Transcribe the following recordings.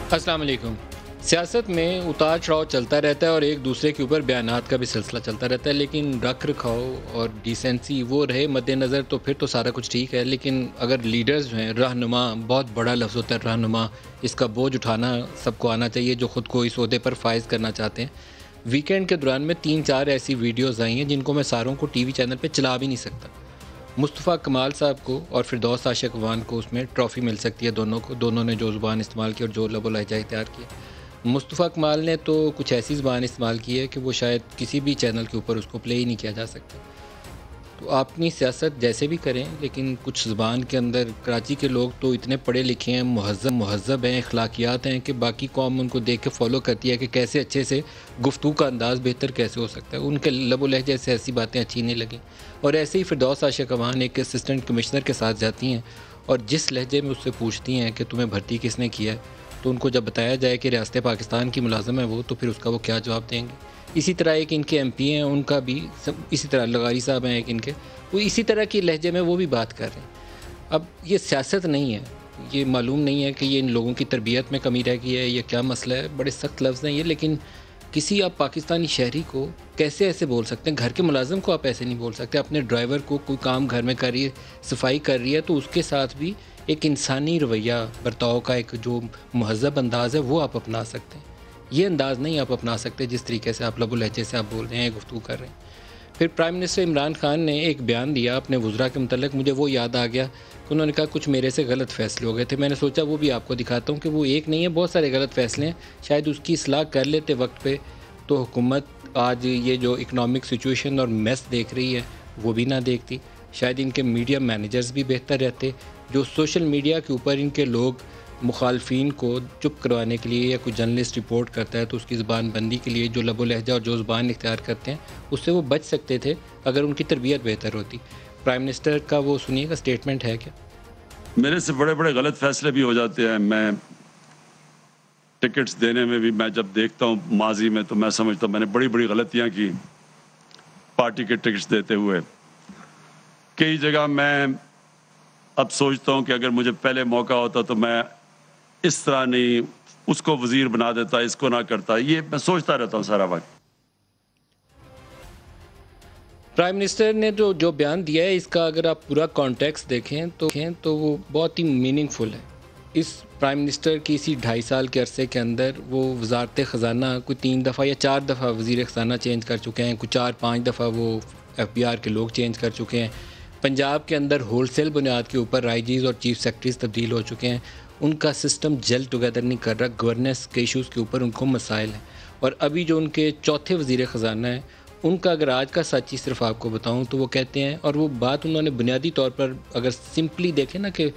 السلام علیکم۔ سیاست میں اتار چڑھاؤ چلتا رہتا ہے اور ایک دوسرے کے اوپر بیانات کا بھی سلسلہ چلتا رہتا ہے، لیکن رکھ رکھاؤ اور ڈیسنسی وہ رہے مد نظر تو پھر تو سارا کچھ ٹھیک ہے۔ لیکن اگر لیڈرز جو ہیں، رہنما، بہت بڑا لفظ ہوتا ہے رہنما، اس کا بوجھ اٹھانا سب کو آنا چاہیے جو خود کو اس عہدے پر فائز کرنا چاہتے ہیں۔ ویکینڈ کے دوران میں 3-4 ایسی ویڈیوز آئی ہیں جن کو میں ساروں کو ٹی وی چینل پہ چلا بھی نہیں سکتا۔ مصطفیٰ کمال صاحب کو اور فردوس عاشق وان کو اس میں ٹرافی مل سکتی ہے، دونوں نے جو زبان استعمال کی اور جو لب و لہجہ اختیار کیا۔ مصطفیٰ کمال نے تو کچھ ایسی زبان استعمال کی ہے کہ وہ شاید کسی بھی چینل کے اوپر اس کو پلے ہی نہیں کیا جا سکتا۔ تو آپ اپنی سیاست جیسے بھی کریں، لیکن کچھ زبان کے اندر کراچی کے لوگ تو اتنے پڑھے لکھے ہیں، مہذب ہیں، اخلاقیات ہیں کہ باقی قوم ان کو دیکھ کے فالو کرتی ہے کہ کیسے اچھے سے گفتگو کا انداز بہتر کیسے ہو سکتا ہے۔ ان کے لب و لہجے سے ایسی باتیں اچھی نہیں لگیں۔ اور ایسے ہی فردوس عاشق وان ایک اسسٹنٹ کمشنر کے ساتھ جاتی ہیں اور جس لہجے میں اس سے پوچھتی ہیں کہ تمہیں بھرتی کس نے کیا ہے، تو ان کو جب بتایا جائے کہ ریاست پاکستان کی ملازم ہے وہ، تو پھر اس کا وہ کیا جواب دیں گے۔ اسی طرح ایک ان کے ایم پی ہیں، ان کا بھی اسی طرح لغاری صاحب ہیں ایک ان کے، وہ اسی طرح کی لہجے میں وہ بھی بات کر رہے ہیں۔ اب یہ سیاست نہیں ہے، یہ معلوم نہیں ہے کہ یہ ان لوگوں کی تربیت میں کمی رہ گئی ہے یا کیا مسئلہ ہے۔ بڑے سخت لفظ ہیں یہ، لیکن کسی آپ پاکستانی شہری کو کیسے ایسے بول سکتے ہیں؟ گھر کے ملازم کو آپ ایسے نہیں بول سکتے۔ اپنے ڈرائیور کو کوئی کام گھر میں کر رہی ہے، صفائی کر رہی ہے، تو اس کے ساتھ بھی ایک انسانی رویہ برتاؤ کا ایک جو مہذب انداز ہے وہ آپ اپنا سکتے ہیں۔ یہ انداز نہیں آپ اپنا سکتے جس طریقے سے آپ لب و لہجے سے آپ بول رہے ہیں، گفتگو کر رہے ہیں۔ پھر پرائم منسٹر عمران خان نے ایک بیان دیا اپنے وزراء کے متعلق، مجھے وہ یاد آ گیا کہ انہوں نے کہا کچھ میرے سے غلط فیصلے ہو گئے تھے۔ میں نے سوچا وہ بھی آپ کو دکھاتا ہوں کہ وہ ایک نہیں ہے، بہت سارے غلط فیصلے ہیں، شاید اس کی اصلاح کر لیتے وقت پہ تو حکومت آج یہ جو اکنامک سچویشن اور میس دیکھ رہی ہے وہ بھی نہ دیکھتی۔ شاید ان کے میڈیا مینیجرز بھی بہتر رہتے، جو سوشل میڈیا کے اوپر ان کے لوگ مخالفین کو چپ کروانے کے لیے، یا کوئی جرنلسٹ رپورٹ کرتا ہے تو اس کی زبان بندی کے لیے جو لب و لہجہ اور جو زبان اختیار کرتے ہیں اس سے وہ بچ سکتے تھے اگر ان کی تربیت بہتر ہوتی۔ پرائم منسٹر کا وہ سنیے گا سٹیٹمنٹ ہے کیا؟ میرے سے بڑے بڑے غلط فیصلے بھی ہو جاتے ہیں۔ میں ٹکٹس دینے میں بھی، میں جب دیکھتا ہوں ماضی میں تو میں سمجھتا ہوں میں نے بڑی بڑی غلطیاں کی پارٹی کے ٹکٹس دیتے ہوئے۔ کئی جگہ میں اب سوچتا ہوں کہ اگر مجھے پہلے موقع ہوتا تو میں اس طرح نہیں اس کو وزیر بنا دیتا، اس کو نہ کرتا۔ یہ میں سوچتا رہتا ہوں سارا وقت۔ پرائم منسٹر نے جو بیان دیا ہے اس کا اگر آپ پورا کانٹیکس دیکھیں تو وہ بہت ہی میننگ فل ہے۔ اس پرائم منسٹر کی اسی 2.5 سال کے عرصے کے اندر وہ وزارت خزانہ کوئی 3 دفعہ یا 4 دفعہ وزیر خزانہ چینج کر چکے ہیں، کوئی 4-5 دفعہ وہ FBR کے لوگ چینج کر چکے ہیں۔ پنجاب کے اندر ہول سیل بنیاد کے اوپر آئی جیز اور چیف سیکرٹریز تبدیل ہو چکے ہیں۔ ان کا سسٹم جل ٹوگیدر نہیں کر رہا، گورننس کے ایشوز کے اوپر ان کو مسائل ہیں۔ اور ابھی جو ان کے چوتھے وزیر خزانہ ہیں، ان کا اگر آج کا سچ ہی صرف آپ کو بتاؤں تو وہ کہتے ہیں، اور وہ بات انہوں نے بنیادی طور پر اگر سمپلی دیکھیں نا کہ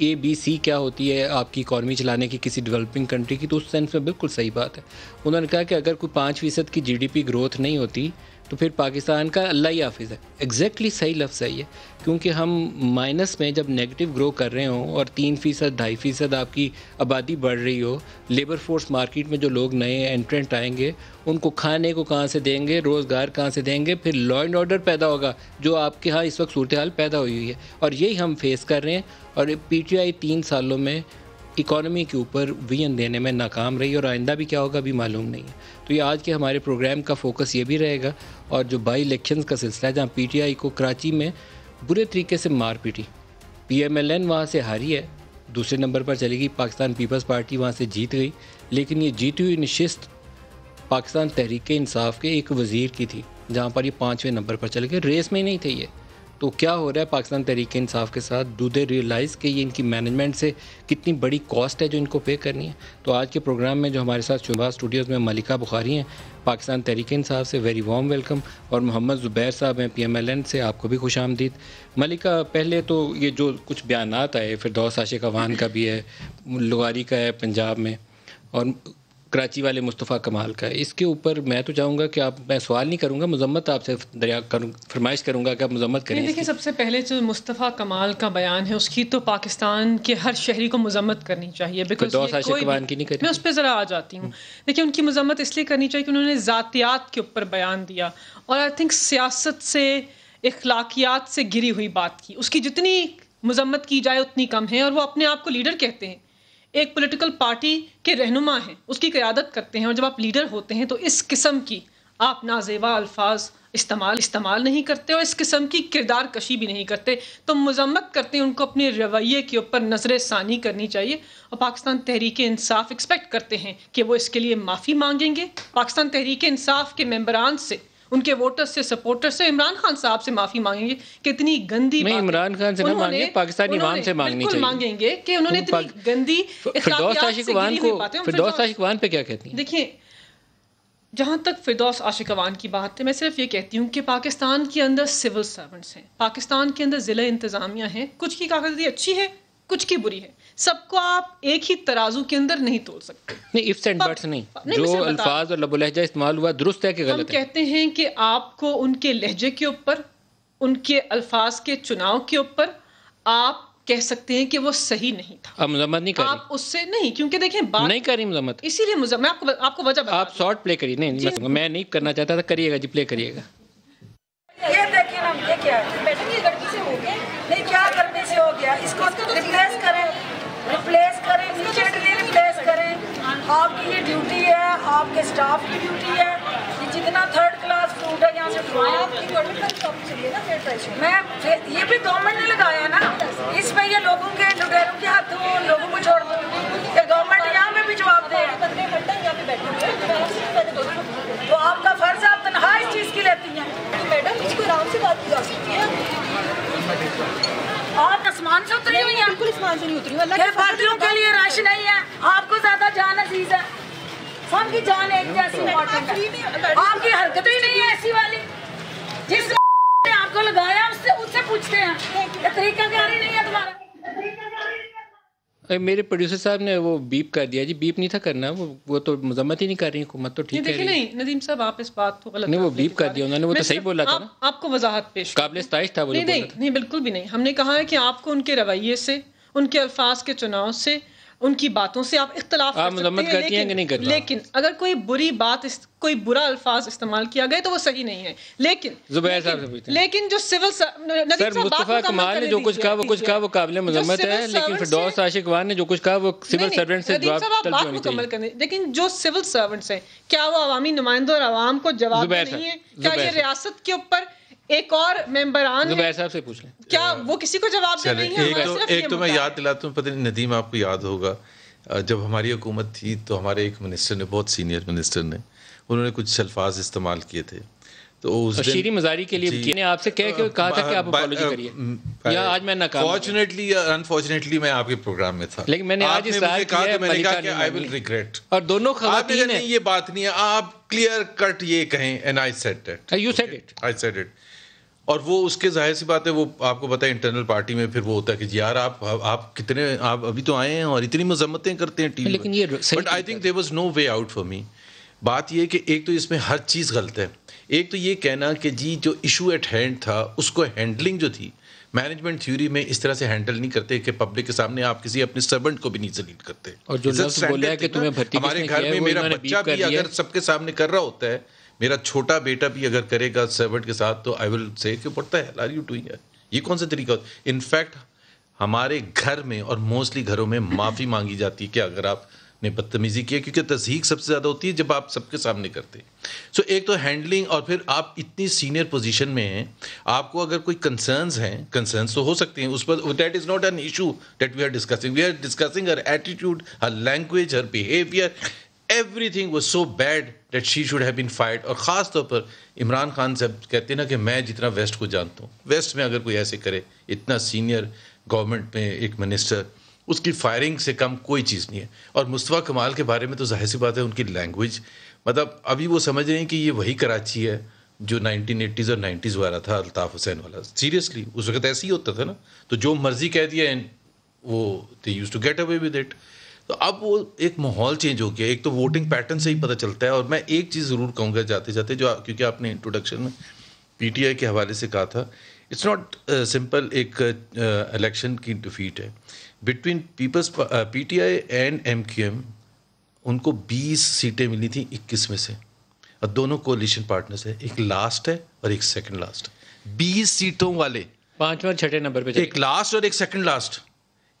ABC کیا ہوتی ہے آپ کی اکانومی چلانے کی کسی ڈیولپنگ کنٹری کی، تو اس سینس میں بالکل صحیح بات ہے۔ انہوں نے کہا کہ اگر کوئی 5% کی GDP گروتھ نہیں ہوتی تو پھر پاکستان کا اللہ ہی حافظ ہے۔ ایگزیکٹلی صحیح لفظ ہے یہ، کیونکہ ہم مائنس میں جب نیگیٹو گرو کر رہے ہوں اور 3%، 2.5% آپ کی آبادی بڑھ رہی ہو، لیبر فورس مارکیٹ میں جو لوگ نئے انٹرنٹ آئیں گے ان کو کھانے کو کہاں سے دیں گے، روزگار کہاں سے دیں گے، پھر لا اینڈ آرڈر پیدا ہوگا جو آپ کے ہاں اس وقت صورتحال پیدا ہوئی ہے، اور یہی ہم فیس کر رہے ہیں۔ اور PTI 3 سالوں میں اکانومی کے اوپر ویژن دینے میں ناکام رہی، اور آئندہ بھی کیا ہوگا بھی معلوم نہیں ہے۔ تو یہ آج کے ہمارے پروگرام کا فوکس یہ بھی رہے گا، اور جو بائی الیکشنز کا سلسلہ ہے جہاں PTI کو کراچی میں برے طریقے سے مار پیٹی، PMLN وہاں سے ہاری ہے، دوسرے نمبر پر چلی گئی، پاکستان پیپلز پارٹی وہاں سے جیت گئی، لیکن یہ جیتی ہوئی نشست پاکستان تحریک انصاف کے ایک وزیر کی تھی جہاں پر یہ 5ویں نمبر پر چلے گئے، ریس میں ہی نہیں تھے یہ۔ تو کیا ہو رہا ہے پاکستان تحریک انصاف کے ساتھ؟ ڈو دے ریئلائز کہ یہ ان کی مینجمنٹ سے کتنی بڑی کاسٹ ہے جو ان کو پے کرنی ہے؟ تو آج کے پروگرام میں جو ہمارے ساتھ شعبہ اسٹوڈیوز میں ملکہ بخاری ہیں پاکستان تحریک انصاف سے، ویری وارم ویلکم، اور محمد زبیر صاحب ہیں PMLN سے، آپ کو بھی خوش آمدید۔ ملکہ، پہلے تو یہ جو کچھ بیانات آئے فردوس عاشق وان کا بھی ہے، لغاری کا ہے پنجاب میں، اور کراچی والے مصطفیٰ کمال کا ہے، اس کے اوپر میں تو چاہوں گا کہ میں سوال نہیں کروں گا، مذمت آپ سے فرمائش کروں گا کہ آپ مذمت کریں۔ دیکھیں، سب سے پہلے جو مصطفیٰ کمال کا بیان ہے اس کی تو پاکستان کے ہر شہری کو مذمت کرنی چاہیے، فردوس عاشق وان کی نہیں کریں۔ میں اس پہ ذرا آ جاتی ہوں۔ دیکھیں، ان کی مذمت اس لیے کرنی چاہیے کہ انہوں نے ذاتیات کے اوپر بیان دیا، اور آئی تھنک سیاست سے، اخلاقیات سے گری ہوئی بات کی، اس کی جتنی مذمت کی جائے اتنی کم ہے، اور وہ اپنے آپ کو لیڈر کہتے ہیں۔ ایک پولیٹیکل پارٹی کے رہنما ہیں، اس کی قیادت کرتے ہیں، اور جب آپ لیڈر ہوتے ہیں تو اس قسم کی آپ نازیبا الفاظ استعمال نہیں کرتے اور اس قسم کی کردار کشی بھی نہیں کرتے. تو مذمت کرتے ہیں ان کو اپنے رویے کے اوپر نظر ثانی کرنی چاہیے. اور پاکستان تحریک انصاف ایکسپیکٹ کرتے ہیں کہ وہ اس کے لیے معافی مانگیں گے. پاکستان تحریک انصاف کے ممبران سے، ان کے ووٹر سے، سپورٹر سے، عمران خان صاحب سے معافی مانگیں گے کہ اتنی گندی نہیں عمران خان سے نہ مانگیں، پاکستانی عوام سے مانگنی چاہیے. مانگیں گے کہ انہوں نے اتنی گندی فردوس عاشقوان پہ کیا کہتی ہیں؟ دیکھیں، جہاں تک فردوس عاشقوان کی بات ہے، میں صرف یہ کہتی ہوں کہ پاکستان کے اندر سول سرونٹس ہیں، پاکستان کے اندر ضلع انتظامیہ ہیں، کچھ کی کارکردگی اچھی ہے، کچھ کی بری ہے. سب کو آپ ایک ہی ترازو کے اندر نہیں تول سکتے. نہیں ifs and buts نہیں، جو الفاظ اور لب و لہجہ استعمال ہوا درست ہے کہ غلط ہے؟ ہم کہتے ہیں کہ آپ کو ان کے لہجے کے اوپر، ان کے الفاظ کے چناؤ کے اوپر آپ کہہ سکتے ہیں کہ وہ صحیح نہیں تھا. آپ مذمت نہیں کر رہی؟ آپ اس سے نہیں، کیونکہ دیکھیں بات نہیں کر رہی مذمت، اسی لیے میں آپ کو وجہ بتا. آپ شارٹ پلے کریے. نہیں میں نہیں کرنا چاہتا تھا، کریے گا جی، پلے کریے گا. یہ دیکھیں نا، یہ کیا ہے بیٹا، یہ گڑبڑی سے ہو گیا. نہیں، کیا گڑبڑی سے ہو گیا؟ اس کو ریپلیس کریں، امیڈیٹلی ریپلیس کریں. آپ کی یہ ڈیوٹی ہے، آپ کے اسٹاف کی ڈیوٹی ہے. یہ جتنا تھرڈ کلاس فوڈ ہے یہاں سے میں یہ بھی گورنمنٹ نے لگایا نا، اس میں یہ لوگوں کے لٹیروں کے ہاتھوں لوگوں کو چھوڑ دو کہ گورنمنٹ یہاں میں بھی جواب دے. تو آپ کا فرض ہے، آپ تنہا اس چیز کی لیتی ہیں. میڈم اس کو آرام سے بات کی جا سکتی ہے. آپ آسمان سے اتری ہوئی ہیں؟ بالکل آسمان سے نہیں اتری ہوں. اللہ کے پارٹیوں کے لیے رش نہیں ہے. آپ کو زیادہ جان عزیز ہے، سب کی جان ایک جیسی امپورٹنٹ ہے. آپ کی حرکتیں ہی نہیں ہے ایسی والی. جس نے آپ کو لگایا اس سے پوچھتے ہیں کہ طریقہ کاری نہیں ہے تمہارا. میرے پروڈیوسر صاحب نے وہ بیپ کر دیا جی. بیپ نہیں تھا کرنا، وہ تو مذمت ہی نہیں کر رہی حکومت، تو ٹھیک ہے. نہیں ندیم صاحب، آپ اس بات کو غلط نہیں، وہ بیپ کر دیا انہوں نے، وہ تو صحیح بولا تھا نا. آپ کو وضاحت پیش قابل ستائش تھا وہ. نہیں بالکل بھی نہیں. ہم نے کہا ہے کہ آپ کو ان کے رویے سے، ان کے الفاظ کے چناؤ سے، ان کی باتوں سے آپ اختلاف کر سکتے ہیں، لیکن اگر کوئی بری بات، کوئی برا الفاظ استعمال کیا گیا تو وہ صحیح نہیں ہے. لیکن جو سول سر مصطفیٰ کمال نے جو کچھ کہا وہ کچھ کہا وہ قابل مذمت ہے، لیکن فردوس عاشقوان نے جو کچھ کہا وہ سول سرونٹ سے جواب طلبی ہونی چاہیے. لیکن جو سول سرونٹس ہیں، کیا وہ عوامی نمائندوں اور عوام کو جواب نہیں ہے؟ کیا یہ ریاست کے اوپر ایک اور ممبران زبیر صاحب سے پوچھ لیں، کیا وہ کسی کو جواب دے نہیں ہے؟ ایک تو میں یاد دلاتا ہوں، پتہ نہیں ندیم آپ کو یاد ہوگا، جب ہماری حکومت تھی تو ہمارے ایک منسٹر نے، بہت سینئر منسٹر نے، انہوں نے کچھ الفاظ استعمال کیے تھے. تو اس شیریں مزاری کے لیے آپ سے کہا تھا کہ آپ اپالوجی کریے، یا آج میں ناکام. فارچونیٹلی یا انفارچونیٹلی میں آپ کے پروگرام میں تھا، لیکن میں نے آج اصرار کیا ہے، میں نے کہا کہ آئی ول ریگریٹ. اور دونوں خواتین ہیں. یہ بات نہیں ہے، آپ کلیئر کٹ یہ کہیں and I said that, you said it, I said it. اور وہ اس کے ظاہر سی بات ہے، وہ آپ کو پتہ ہے انٹرنل پارٹی میں پھر وہ ہوتا ہے کہ یار آپ کتنے، آپ ابھی تو آئے ہیں اور اتنی مذمتیں کرتے ہیں ٹی وی. لیکن یہ but I think there was no way out for me. بات یہ کہ ایک تو اس میں ہر چیز غلط ہے. ایک تو یہ کہنا کہ جی جو ایشو ایٹ ہینڈ تھا اس کو ہینڈلنگ جو تھی مینجمنٹ تھیوری میں اس طرح سے ہینڈل نہیں کرتے کہ پبلک کے سامنے آپ کسی اپنے سرونٹ کو بھی نہیں سلیکٹ کرتے. اور جو لفظ بولا ہے کہ تمہیں بھرتی ہمارے گھر میں میرا بچہ بھی اگر سب کے سامنے کر رہا ہوتا ہے، میرا چھوٹا بیٹا بھی اگر کرے گا سرونٹ کے ساتھ، تو آئی ول سے کہ پڑتا ہے آر یو ڈوئنگ. یہ کون سا طریقہ ہوتا ہے؟ انفیکٹ ہمارے گھر میں اور موسٹلی گھروں میں معافی مانگی جاتی ہے کہ اگر آپ نے بدتمیزی کی ہے، کیونکہ تصحیق سب سے زیادہ ہوتی ہے جب آپ سب کے سامنے کرتے ہیں. سو ایک تو ہینڈلنگ، اور پھر آپ اتنی سینئر پوزیشن میں ہیں، آپ کو اگر کوئی کنسرنز ہیں، کنسرنز تو ہو سکتے ہیں اس پر. That is not an issue that we are discussing. We are discussing ہر ایٹیٹیوڈ، ہر لینگویج، ہر behaviour. Everything was so bad that she should have been fired. اور خاص طور پر عمران خان صاحب کہتے ہیں نا کہ میں جتنا ویسٹ کو جانتا ہوں، ویسٹ میں اگر کوئی ایسے کرے، اتنا سینئر گورنمنٹ میں ایک منسٹر، اس کی فائرنگ سے کم کوئی چیز نہیں ہے. اور مصطفیٰ کمال کے بارے میں تو ظاہر سی بات ہے، ان کی لینگویج، مطلب ابھی وہ سمجھ رہے ہیں کہ یہ وہی کراچی ہے جو 1980s اور 90s والا تھا، الطاف حسین والا. سیریسلی اس وقت ایسے ہی ہوتا تھا نا، تو جو مرضی کہہ دیا وہ they used to get away with it. تو اب وہ ایک ماحول چینج ہو گیا. ایک تو ووٹنگ پیٹرن سے ہی پتہ چلتا ہے. اور میں ایک چیز ضرور کہوں گا جاتے جاتے، جو کیونکہ آپ نے انٹروڈکشن میں پی ٹی آئی کے حوالے سے کہا تھا، اٹس ناٹ سمپل ایک الیکشن کی ڈیفیٹ ہے. Between Peoples P T I and M Q M, ان کو 20 سیٹیں ملی تھیں 21 میں سے، اور دونوں کولیشن پارٹنرز ہیں، ایک لاسٹ ہے اور ایک سیکنڈ لاسٹ. 20 سیٹوں والے 5 اور 6 نمبر پہ، ایک لاسٹ اور ایک سیکنڈ لاسٹ.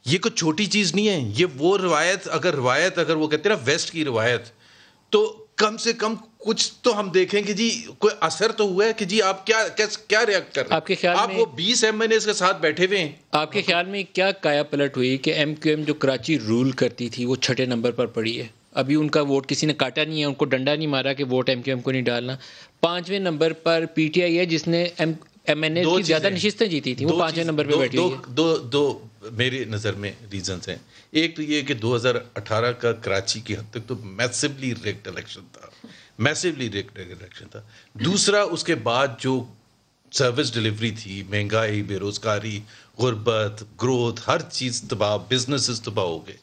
یہ کوئی چھوٹی چیز نہیں ہے. یہ وہ روایت اگر وہ کہتے ہیں نا ویسٹ کی روایت, تو کم سے کم کچھ تو ہم دیکھیں کہ جی کوئی اثر تو ہوا ہے کہ جی آپ کیا ریئیکٹ کر رہے ہیں. آپ کے خیال میں آپ وہ 20 MNAs کے ساتھ بیٹھے ہوئے ہیں, آپ کے خیال میں کیا کایا پلٹ ہوئی کہ MQM جو کراچی رول کرتی تھی وہ 6 نمبر پر پڑی ہے؟ ابھی ان کا ووٹ کسی نے کاٹا نہیں ہے, ان کو ڈنڈا نہیں مارا کہ ووٹ MQM کو نہیں ڈالنا. 5ویں نمبر پر PTI ہے جس نے MNA کی زیادہ نشستیں جیتی تھی, وہ 5ویں نمبر پہ بیٹھی ہوئی ہے. دو میرے نظر میں ریزنز ہیں. ایک تو یہ کہ 2018 کا کراچی کی حد تک تو میسیولی ریگڈ الیکشن تھا. دوسرا اس کے بعد جو سروس ڈلیوری تھی, مہنگائی, بے روزگاری, غربت, گروتھ, ہر چیز تباہ, بزنسز تباہ ہو گئے.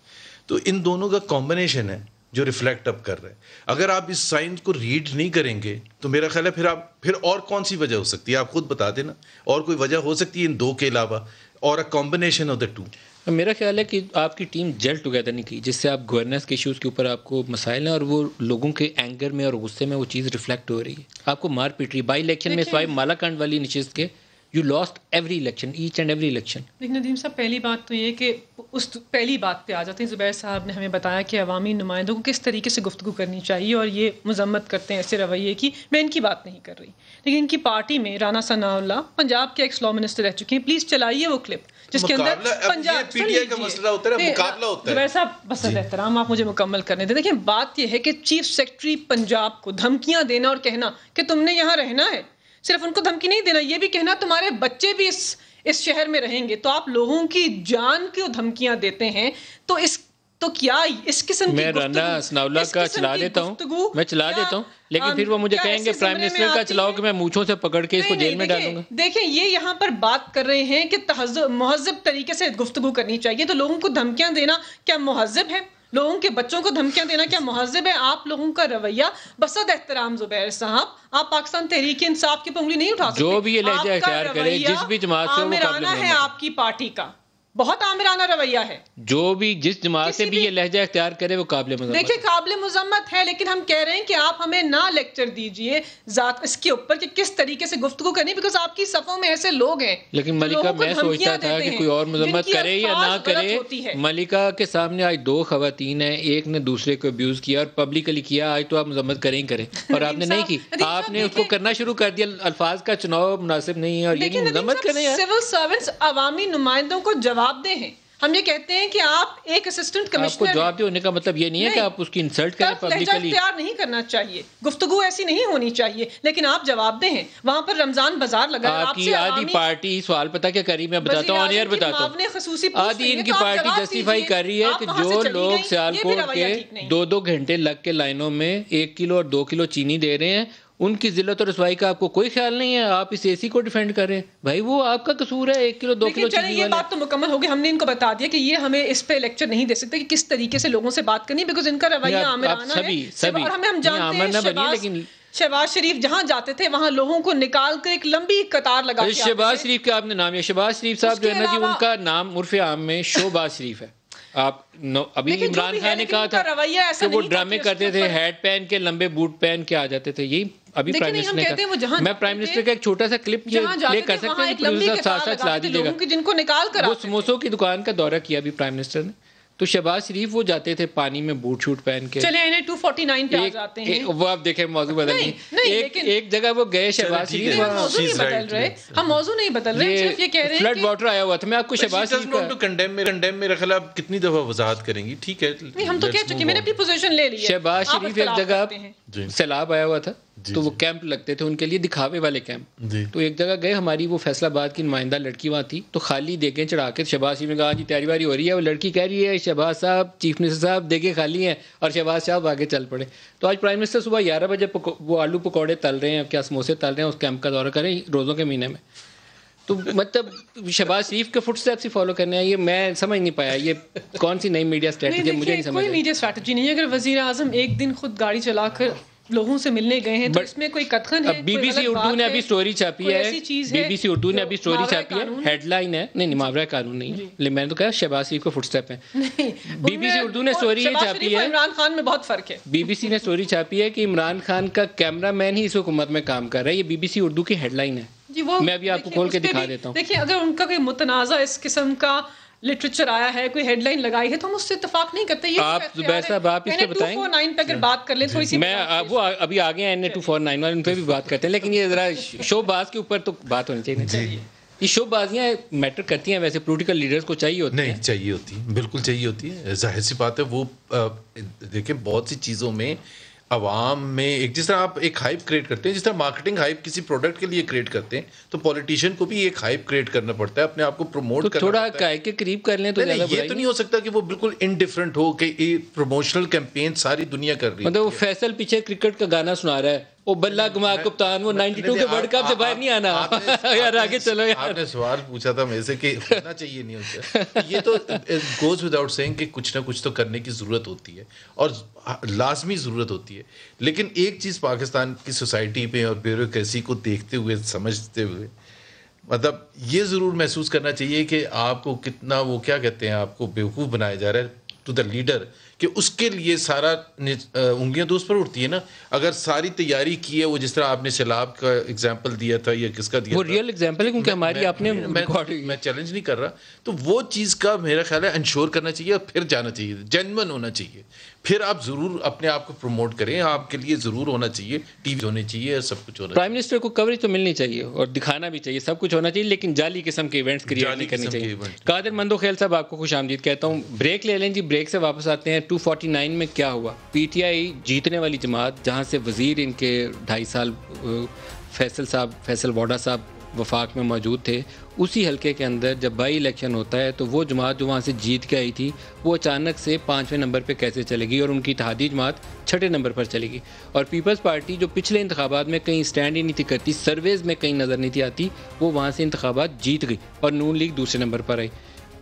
تو ان دونوں کا کمبینیشن ہے جو ریفلیکٹ اپ کر رہے ہیں. اگر آپ اس سائنس کو ریڈ نہیں کریں گے تو میرا خیال ہے پھر اور کون سی وجہ ہو سکتی ہے, آپ خود بتا دینا. اور کوئی وجہ ہو سکتی ہے ان دو کے علاوہ, اور a combination of the two. میرا خیال ہے کہ آپ کی ٹیم جیل ٹوگیدر نہیں کی, جس سے آپ گورننس کے ایشوز کے اوپر آپ کو مسائل ہیں اور وہ لوگوں کے اینگر میں اور غصے میں وہ چیز ریفلیکٹ ہو رہی ہے. آپ کو مار پیٹ رہی. بائی الیکشن میں سوائے مالا کانڈ والی نشست کے you lost every election, each and every election. لیکن ندیم صاحب, پہلی بات تو یہ کہ اس پہلی بات پہ آ جاتے ہیں. زبیر صاحب نے ہمیں بتایا کہ عوامی نمائندوں کو کس طریقے سے گفتگو کرنی چاہیے, اور یہ مذمت کرتے ہیں ایسے رویے کی. میں ان کی بات نہیں کر رہی, لیکن ان کی پارٹی میں رانا ثناء اللہ پنجاب کے ایکس لا منسٹر رہ چکے ہیں. پلیز چلائیے وہ کلپ جس کے اندر پنجاب کا مسئلہ ہوتا ہے, مقابلہ ہوتا ہے. زبیر صاحب بس احترام, آپ مجھے مکمل کرنے دیں. دیکھیں بات یہ ہے کہ چیف سیکرٹری پنجاب کو دھمکیاں دینا اور کہنا کہ تم نے یہاں رہنا ہے, صرف ان کو دھمکی نہیں دینا, یہ بھی کہنا تمہارے بچے بھی اس شہر میں رہیں گے, تو آپ لوگوں کی جان کی دھمکیاں دیتے ہیں. تو کیا اس قسم کی میں رانا ثناء اللہ کا چلا دیتا ہوں, لیکن پھر وہ مجھے کہیں گے پرائم منسٹر کا چلاؤ کہ میں مونچھوں سے پکڑ کے اس کو جیل میں ڈالوں گا. دیکھیں یہ یہاں پر بات کر رہے ہیں کہ مہذب طریقے سے گفتگو کرنی چاہیے, تو لوگوں کو دھمکیاں دینا کیا مہذب ہے؟ لوگوں کے بچوں کو دھمکیاں دینا کیا مہذب ہے؟ آپ لوگوں کا رویہ بسد احترام زبیر صاحب, آپ پاکستان تحریک انصاف کی انگلی نہیں اٹھا سکتے. جو بھی یہ لہجہ اختیار کرے, جس بھی جماعت سے, وہ آمرانہ ہے آپ کی پارٹی کا, بہت آمرانہ رویہ ہے. جو بھی جس جماعت سے بھی یہ لہجہ اختیار کرے وہ قابل مذمت. دیکھیں قابل مذمت ہے, لیکن ہم کہہ رہے ہیں کہ آپ ہمیں نہ لیکچر دیجئے ذات اس کے اوپر کہ کس طریقے سے گفتگو کرنی, بیکاز آپ کی صفوں میں ایسے لوگ ہیں. لیکن ملکہ میں سوچتا تھا کہ کوئی اور مذمت کرے یا نہ کرے. ملکہ کے سامنے آج 2 خواتین ہیں, ایک نے دوسرے کو ابیوز کیا اور پبلکلی کیا, آج تو آپ مذمت کریں ہی کریں, اور آپ نے نہیں کی. آپ نے اس کو کرنا شروع کر دیا. الفاظ کا چناؤ مناسب نہیں ہے, اور یہ مذمت کریں. سول سرونٹس عوامی نمائندوں کو جواب دہ ہیں. ہم یہ کہتے ہیں کہ آپ ایک اسسٹنٹ کمشنر, آپ کو جواب دے ہونے کا مطلب یہ نہیں ہے کہ آپ اس کی انسلٹ کریں پبلکلی. اختیار نہیں کرنا چاہیے, گفتگو ایسی نہیں ہونی چاہیے, لیکن آپ جواب دیں ہیں. وہاں پر رمضان بازار لگا, آپ کی آدھی پارٹی سوال پتہ کیا کری, میں بتاتا ہوں, آن ایئر بتاتا ہوں. آدھی ان کی پارٹی جسٹیفائی کر رہی ہے کہ جو لوگ سیالکوٹ کے 2 گھنٹے لگ کے لائنوں میں 1 کلو اور 2 کلو چینی دے رہے ہیں, ان کی ذلت اور رسوائی کا آپ کو کوئی خیال نہیں ہے. آپ اس AC کو ڈیفینڈ کر رہے ہیں. بھائی وہ آپ کا قصور ہے, 1 کلو 2 کلو چینی. یہ بات تو مکمل ہوگی, ہم نے ان کو بتا دیا کہ یہ ہمیں اس پہ لیکچر نہیں دے سکتے کہ کس طریقے سے لوگوں سے بات کرنی, بیکاز ان کا رویہ آمرانہ ہے. اور ہم جانتے ہیں شہباز شریف جہاں جاتے تھے وہاں لوگوں کو نکال کر ایک لمبی قطار لگا کے. شہباز شریف کا آپ نے نام, شہباز شریف صاحب جو ہے نا جی, ان کا نام عرف عام میں شہباز شریف ہے. آپ ابھی عمران خان نے کہا تھا کہ وہ ڈرامے کرتے تھے, ہیٹ پہن کے لمبے بوٹ پہن کے آ جاتے تھے. یہی ابھی پرائم منسٹر نے کہا. میں پرائم منسٹر کا ایک چھوٹا سا کلپ پلے کر سکتے ہیں, ساتھ ساتھ چلا دیجیے گا. جن کو نکال کر وہ سموسوں کی دکان کا دورہ کیا ابھی پرائم منسٹر نے, تو شہباز شریف وہ جاتے تھے پانی میں بوٹ شوٹ پہن کے. چلے انہیں 249 پہ آ جاتے ہیں. وہ آپ دیکھیں موضوع بدل نہیں, ایک جگہ وہ گئے شہباز شریف, موضوع نہیں بدل رہے, ہم موضوع نہیں بدل رہے, صرف یہ کہہ رہے ہیں فلڈ واٹر آیا ہوا تھا. میں آپ کو شہباز شریف کا کنڈیم میرے خلاف کتنی دفعہ وضاحت کریں گی, ٹھیک ہے ہم تو کہہ چکے, میں نے اپنی پوزیشن لے لی ہے. شہباز شریف ایک جگہ سیلاب آیا ہوا تھا, تو وہ کیمپ لگتے تھے ان کے لیے, دکھاوے والے کیمپ. تو ایک جگہ گئے, ہماری وہ فیصل آباد کی نمائندہ لڑکی وہاں تھی, تو خالی دیگیں چڑھا کے شہباز شریف نے کہا جی تیاری واری ہو رہی ہے. وہ لڑکی کہہ رہی ہے شہباز صاحب, چیف منسٹر صاحب دیگیں خالی ہیں, اور شہباز صاحب آگے چل پڑے. تو آج پرائم منسٹر صبح 11 بجے وہ آلو پکوڑے تل رہے ہیں, کیا سموسے تل رہے ہیں, اس کیمپ کا دورہ کریں روزوں کے مہینے میں. تو مطلب شہباز شریف کے فٹ اسٹیپس ہی فالو کرنے ہیں. یہ میں سمجھ نہیں پایا یہ کون سی نئی میڈیا اسٹریٹجی, مجھے نہیں سمجھ. کوئی میڈیا اسٹریٹجی نہیں ہے. اگر وزیر اعظم ایک دن خود گاڑی چلا کر لوگوں سے ملنے گئے ہیں تو اس میں کوئی کتھن ہے. بی بی سی اردو نے ابھی سٹوری چھاپی ہے, بی بی سی اردو نے ابھی سٹوری چھاپی ہے, ہیڈ لائن ہے, نہیں ماورا قانون نہیں ہے, میں نے تو کہا شہباز شریف کو فٹ اسٹیپ ہیں. بی بی سی اردو نے سٹوری یہ چھاپی ہے, عمران خان میں بہت فرق ہے. بی بی سی نے سٹوری چھاپی ہے کہ عمران خان کا کیمرہ مین ہی اس حکومت میں کام کر رہا ہے. یہ بی بی سی اردو کی ہیڈ لائن ہے, میں ابھی آپ کو کھول کے دکھا دیتا ہوں. دیکھیں اگر ان کا کوئی متنازع اس قسم کا لٹریچر آیا ہے, کوئی ہیڈ لائن لگائی ہے, تو ہم اس سے اتفاق نہیں کرتے. یہ آپ زبیر صاحب آپ اس پہ بتائیں, 249 پہ اگر بات کر لیں تھوڑی سی, میں وہ ابھی آگے ہیں NA249 والے, ان پہ بھی بات کرتے ہیں, لیکن یہ ذرا شو باز کے اوپر تو بات ہونی چاہیے. یہ شو بازیاں میٹر کرتی ہیں ویسے, پولیٹیکل لیڈرز کو چاہیے ہوتی ہیں. نہیں چاہیے ہوتی ہیں, بالکل چاہیے ہوتی ہے, ظاہر سی بات ہے. وہ دیکھیں بہت سی چیزوں میں عوام میں ایک, جس طرح آپ ایک ہائپ کریٹ کرتے ہیں, جس طرح مارکیٹنگ ہائپ کسی پروڈکٹ کے لیے کریٹ کرتے ہیں, تو پولیٹیشین کو بھی ایک ہائپ کریٹ کرنا پڑتا ہے, اپنے آپ کو پروموٹ کرنا تھوڑا پڑتا ہے. کے قریب کر لیں تو زیادہ یہ تو نہیں ہو سکتا کہ وہ بالکل انڈیفرنٹ ہو کہ یہ پروموشنل کیمپین ساری دنیا کر رہی ہے. مطلب وہ فیصل پیچھے کرکٹ کا گانا سنا رہا ہے, وہ بلہ گما کپتان, وہ 92 کے ورلڈ کپ سے باہر نہیں آنا. یار آگے چلو یار. آپ نے سوال پوچھا تھا میرے سے کہ ہونا چاہیے نہیں ہوتا, یہ تو گوز وداؤٹ سیئنگ کہ کچھ نہ کچھ تو کرنے کی ضرورت ہوتی ہے اور لازمی ضرورت ہوتی ہے. لیکن ایک چیز پاکستان کی سوسائٹی پہ اور بیوروکریسی کو دیکھتے ہوئے سمجھتے ہوئے, مطلب یہ ضرور محسوس کرنا چاہیے کہ آپ کو کتنا وہ کیا کہتے ہیں, آپ کو بیوقوف بنایا جا رہا ہے ٹو دا لیڈر, کہ اس کے لیے سارا انگلیاں تو اس پر اٹھتی ہے نا. اگر ساری تیاری کی ہے, وہ جس طرح آپ نے سیلاب کا ایگزامپل دیا تھا یا کس کا دیا, وہ ریئل ایگزامپل ہے, کیونکہ ہماری آپ نے, میں چیلنج نہیں کر رہا, تو وہ چیز کا میرا خیال ہے انشور کرنا چاہیے اور پھر جانا چاہیے, جینون ہونا چاہیے, پھر آپ ضرور اپنے آپ کو پروموٹ کریں. آپ کے لیے ضرور ہونا چاہیے, ٹی وی ہونے چاہیے, سب کچھ ہونا چاہیے. پرائم منسٹر کو کوریج تو ملنی چاہیے اور دکھانا بھی چاہیے, سب کچھ ہونا چاہیے, لیکن جعلی قسم کے ایونٹس کریٹ نہیں کرنی چاہیے. قادر مندوخیل صاحب آپ کو خوش آمدید کہتا ہوں. بریک لے لیں جی, بریک سے واپس آتے ہیں. 249 میں کیا ہوا؟ پی ٹی آئی جیتنے والی جماعت, جہاں سے وزیر ان کے 2.5 سال فیصل واڈا صاحب وفاق میں موجود تھے, اسی حلقے کے اندر جب بائی الیکشن ہوتا ہے تو وہ جماعت جو وہاں سے جیت کے آئی تھی وہ اچانک سے 5ویں نمبر پہ کیسے چلے گی, اور ان کی اتحادی جماعت 6 نمبر پر چلے گی. اور پیپلز پارٹی جو پچھلے انتخابات میں کہیں اسٹینڈ ہی نہیں تھی کرتی, سرویز میں کہیں نظر نہیں تھی آتی, وہ وہاں سے انتخابات جیت گئی اور نون لیگ دوسرے نمبر پر آئی.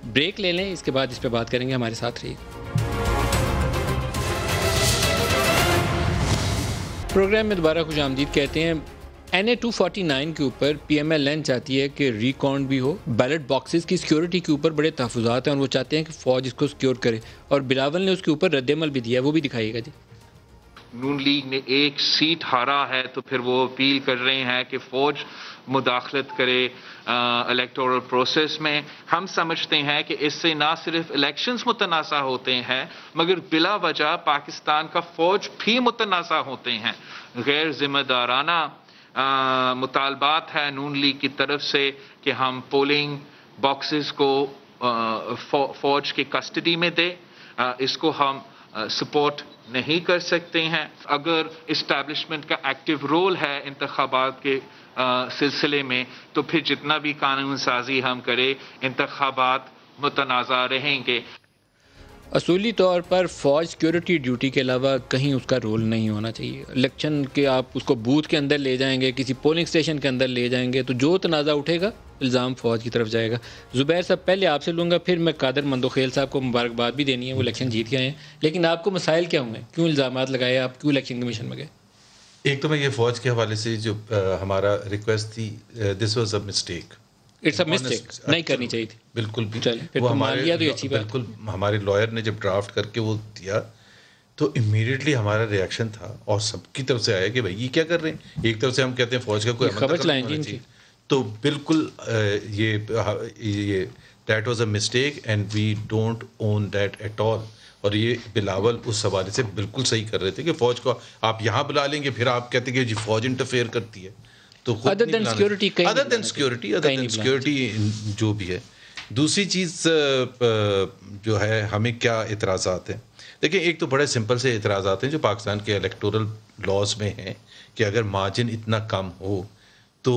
بریک لے لیں, اس کے بعد اس پہ بات کریں گے. ہمارے ساتھ رہیے. پروگرام میں دوبارہ خوش آمدید کہتے ہیں. NA249 کے اوپر PMLN چاہتی ہے کہ ریکاؤنٹ بھی ہو, بیلٹ باکسز کی سیکیورٹی کے اوپر بڑے تحفظات ہیں اور وہ چاہتے ہیں کہ فوج اس کو سیکیور کرے, اور بلاول نے اس کے اوپر رد عمل بھی دیا ہے, وہ بھی دکھائیے گا جی. نون لیگ نے 1 سیٹ ہارا ہے تو پھر وہ اپیل کر رہے ہیں کہ فوج مداخلت کرے الیکٹورل پروسیس میں. ہم سمجھتے ہیں کہ اس سے نہ صرف الیکشنز متنازع ہوتے ہیں مگر بلا وجہ پاکستان کا فوج بھی متنازع ہوتے ہیں. غیر ذمہ دارانہ مطالبات ہے نون لیگ کی طرف سے کہ ہم پولنگ باکسز کو فوج کی کسٹڈی میں دے. اس کو ہم سپورٹ نہیں کر سکتے ہیں. اگر اسٹیبلشمنٹ کا ایکٹیو رول ہے انتخابات کے سلسلے میں تو پھر جتنا بھی قانون سازی ہم کریں انتخابات متنازع رہیں گے. اصولی طور پر فوج سیکیورٹی ڈیوٹی کے علاوہ کہیں اس کا رول نہیں ہونا چاہیے. الیکشن کے آپ اس کو بوتھ کے اندر لے جائیں گے, کسی پولنگ اسٹیشن کے اندر لے جائیں گے, تو جو تنازع اٹھے گا الزام فوج کی طرف جائے گا. زبیر صاحب پہلے آپ سے لوں گا, پھر میں قادر مندوخیل صاحب کو مبارکباد بھی دینی ہے, وہ الیکشن جیت کے آئے ہیں, لیکن آپ کو مسائل کیا ہوں گے, کیوں الزامات لگائے, آپ کیوں الیکشن کمیشن میں گئے؟ ایک تو میں یہ فوج کے حوالے سے جو ہمارا ریکویسٹ تھی, this was a mistake, it's a mistake, نہیں کرنی چاہیے تھی. بالکل بھی. وہ بالکل ہمارے لائر نے جب ڈرافٹ کر کے وہ دیا تو امیڈیٹلی ہمارا ریئیکشن تھا اور سب کی طرف سے آیا کہ بھائی یہ کیا کر رہے ہیں. ایک طرف سے ہم کہتے ہیں فوج کا کوئی خبر چلائیں جی, تو بالکل یہ that was a mistake and we don't own that at all. اور یہ بلاول اس حوالے سے بالکل صحیح کر رہے تھے کہ فوج کو آپ یہاں بلا لیں گے, پھر آپ کہتے ہیں کہ جی فوج انٹرفیئر کرتی ہے, تو ادر دین سیکیورٹی جو بھی ہے. دوسری چیز جو ہے, ہمیں کیا اعتراضات ہیں. دیکھیں ایک تو بڑے سمپل سے اعتراضات ہیں جو پاکستان کے الیکٹورل لاز میں ہیں کہ اگر مارجن اتنا کم ہو تو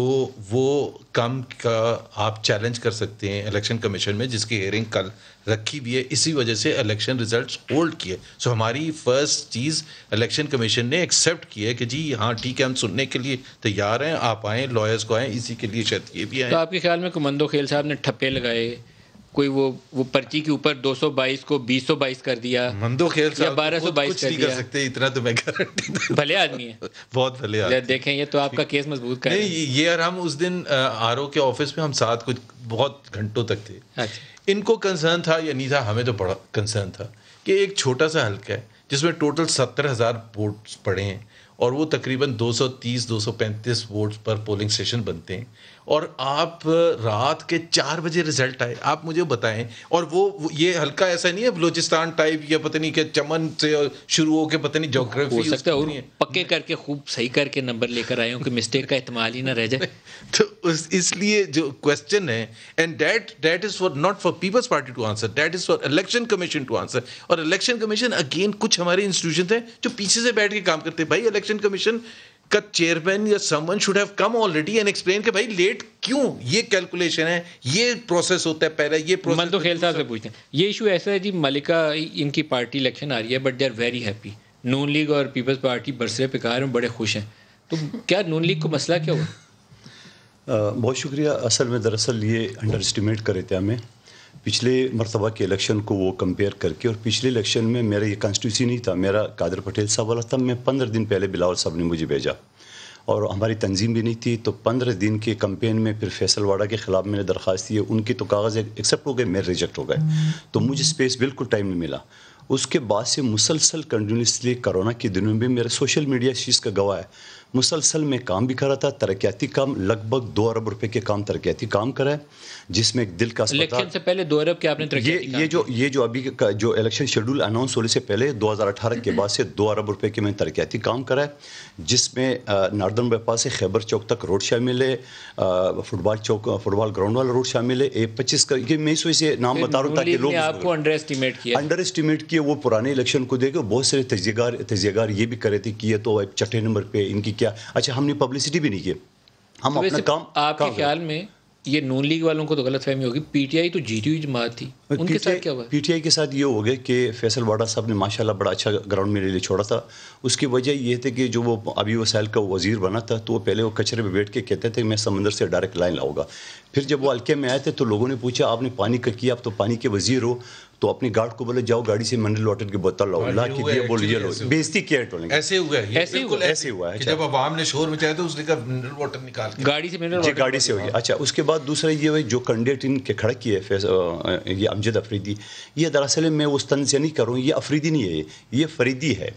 وہ کم کا آپ چیلنج کر سکتے ہیں الیکشن کمیشن میں, جس کی ہیئرنگ کل رکھی بھی ہے. اسی وجہ سے الیکشن ریزلٹس ہولڈ کیے. سو ہماری فرسٹ چیز الیکشن کمیشن نے ایکسیپٹ کی ہے کہ جی ہاں ٹھیک ہے, ہم سننے کے لیے تیار ہیں, آپ آئیں, لائرز کو آئیں, اسی کے لیے شاید یہ بھی آئیں. تو آپ کے خیال میں کمندو خیل صاحب نے ٹھپے لگائے, کوئی وہ پرچی کے اوپر 222 کو 2022 کر دیا, مندو خیل صاحب 1222 کر دیا, سکتے اتنا تو میں گارنٹی. بھلے آدمی ہیں, بہت بھلے آدمی. دیکھیں یہ تو آپ کا کیس مضبوط کر نہیں یہ, اور ہم اس دن RO کے آفس میں ہم ساتھ کچھ بہت گھنٹوں تک تھے. ان کو کنسرن تھا یا نہیں تھا, ہمیں تو بڑا کنسرن تھا کہ ایک چھوٹا سا حلقہ ہے جس میں ٹوٹل 70,000 ووٹس پڑے ہیں اور وہ تقریباً 230-235 ووٹس پر پولنگ اسٹیشن بنتے ہیں, اور آپ رات کے 4 بجے رزلٹ آئے. آپ مجھے بتائیں, اور وہ یہ ہلکا ایسا نہیں ہے بلوچستان ٹائپ یا پتہ نہیں کہ چمن سے شروع ہو کے پتہ نہیں جغرافی ہو سکتا ہے پکے کر کے خوب صحیح کر کے نمبر لے کر آئے ہوں کہ مسٹیک کا احتمال ہی نہ رہ جائے. تو اس لیے جو کوشچن ہے, and that is for not for Peoples Party to answer, that is for election commission to answer. اور الیکشن کمیشن اگین کچھ ہمارے انسٹیٹیوشن ہیں جو پیچھے سے بیٹھ کے کام کرتے ہیں. بھائی الیکشن کمیشن کا چیئرمین یا some one should have come already and explain کہ بھائی لیٹ کیوں, یہ کیلکولیشن ہے, یہ پروسیس ہوتا ہے پہلے, یہ پروسیس. من تو خیل صاحب سے پوچھتے ہیں, یہ ایشو ایسا ہے جی, ملکہ ان کی پارٹی الیکشن آ رہی ہے but they are very happy, Noon League اور پیپلز پارٹی برسرے پکار میں بڑے خوش ہیں, تو کیا نون لیگ کو مسئلہ کیا ہوا؟ بہت شکریہ. اصل میں دراصل یہ انڈر اسٹیمیٹ کرے تھے ہمیں پچھلے مرتبہ کے الیکشن کو وہ کمپیئر کر کے, اور پچھلے الیکشن میں میرا یہ کانسٹیٹیوسی نہیں تھا, میرا قادر پٹیل صاحب والا تھا. میں 15 دن پہلے بلاول صاحب نے مجھے بھیجا اور ہماری تنظیم بھی نہیں تھی, تو 15 دن کے کمپین میں پھر فیصل واڑہ کے خلاف میں نے درخواست دی ہے, ان کی تو کاغذ ایکسیپٹ ہو گئے, میرے ریجیکٹ ہو گئے, تو مجھے اسپیس بالکل ٹائم نہیں ملا. اس کے بعد سے مسلسل کنٹینیوسلی کرونا کے دنوں میں میرا سوشل میڈیا اس چیز کا گواہ ہے, مسلسل میں کام بھی کرا تھا, ترقیاتی کام, لگ بھگ 2 ارب روپے کے کام ترقیاتی کام کرا ہے, جس میں ایک دل کا الیکشن سے پہلے 2 ارب کے آپ نے یہ جو ابھی جو الیکشن شیڈول اناؤنس ہونے سے پہلے 2018 کے بعد سے 2 ارب روپے کے میں ترقیاتی کام کرا ہے, جس میں ناردرن بائی پاس سے خیبر چوک تک روڈ شامل ہے, فٹ بال گراؤنڈ والا روڈ شامل ہے, A25 کا, یہ میں اس وجہ سے نام بتا رہا ہوں تاکہ لوگ آپ کو انڈر اسٹیمیٹ کیا. وہ پرانے الیکشن کو دیکھے, بہت سارے تجزیہ گار یہ بھی کرے تھے کہ یہ تو چھٹے نمبر پہ ان کی کیا. اچھا, ہم نے پبلسٹی بھی نہیں کی, ہم اپنا کام. آپ کے خیال میں یہ نون لیگ والوں کو تو غلط فہمی ہوگی, پی ٹی آئی تو جیتی ہوئی جماعت تھی, ان کے ساتھ کیا ہوا؟ پی ٹی آئی کے ساتھ یہ ہو گیا کہ فیصل واڑہ صاحب نے ماشاءاللہ بڑا اچھا گراؤنڈ میرے لیے چھوڑا تھا. اس کی وجہ یہ تھی کہ جو وہ ابھی وسائل کا وزیر بنا تھا, تو وہ پہلے وہ کچرے پہ بیٹھ کے کہتے تھے میں سمندر سے ڈائریکٹ لائن لاؤں گا. پھر جب وہ حلقے میں آئے تھے تو لوگوں نے پوچھا آپ نے پانی کا کیا, آپ تو پانی کے وزیر ہو, تو اپنی گارڈ کو بولے جاؤ گاڑی سے منرل واٹر کی بوتل لاؤ, لا کے یہ بول یہ لو, بےزتی کیا ہے. ایسے ہوا ہے, ایسے ہوا ہے. جب عوام نے شور مچایا تو اس نے کہا منرل واٹر نکال کے گاڑی سے منرل واٹر گاڑی سے ہو گیا. اچھا, اس کے بعد دوسرا یہ ہے جو کینڈیڈیٹ ان کے کھڑا کیے یہ امجد افریدی, یہ دراصل میں اس طنز سے نہیں کر رہا ہوں, یہ افریدی نہیں ہے, یہ فریدی ہے,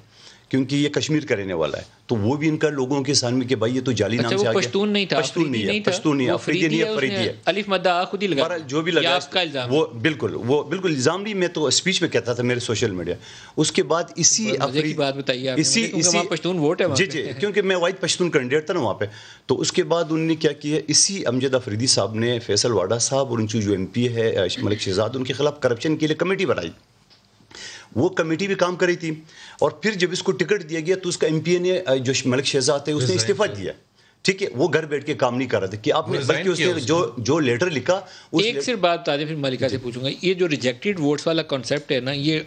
کیونکہ یہ کشمیر کا رہنے والا ہے. تو وہ بھی ان کا لوگوں کے سامنے کہ بھائی یہ تو جعلی نام سے آ گیا. پشتون نہیں تھا, پشتون نہیں ہے, پشتون نہیں ہے, افریدی نہیں ہے, فریدی ہے. الف مدہ خود ہی لگا, جو بھی لگا آپ کا الزام, وہ بالکل الزام نہیں, میں تو اسپیچ میں کہتا تھا میرے سوشل میڈیا. اس کے بعد اسی کی بات بتائیے آپ, اسی پشتون ووٹ ہے جی جی, کیونکہ میں واحد پشتون کینڈیڈیٹ تھا نا وہاں پہ. تو اس کے بعد انہوں نے کیا کیا, اسی امجد افریدی صاحب نے فیصل واڑہ صاحب اور ان کی جو MP ہے ملک شہزاد, ان کے خلاف کرپشن کے لیے کمیٹی بنائی. وہ کمیٹی بھی کام کری تھی, اور پھر جب اس کو ٹکٹ دیا گیا تو اس کا MP نے جو ملک شہزاد ہے اس نے استعفیٰ دیا. ٹھیک ہے, وہ گھر بیٹھ کے کام نہیں کر رہے تھے کہ آپ نے, بلکہ اس نے جو لیٹر لکھا. ایک صرف بات بتا دیں پھر ملکہ سے پوچھوں گا, یہ جو ریجیکٹڈ ووٹس والا کانسیپٹ ہے نا, یہ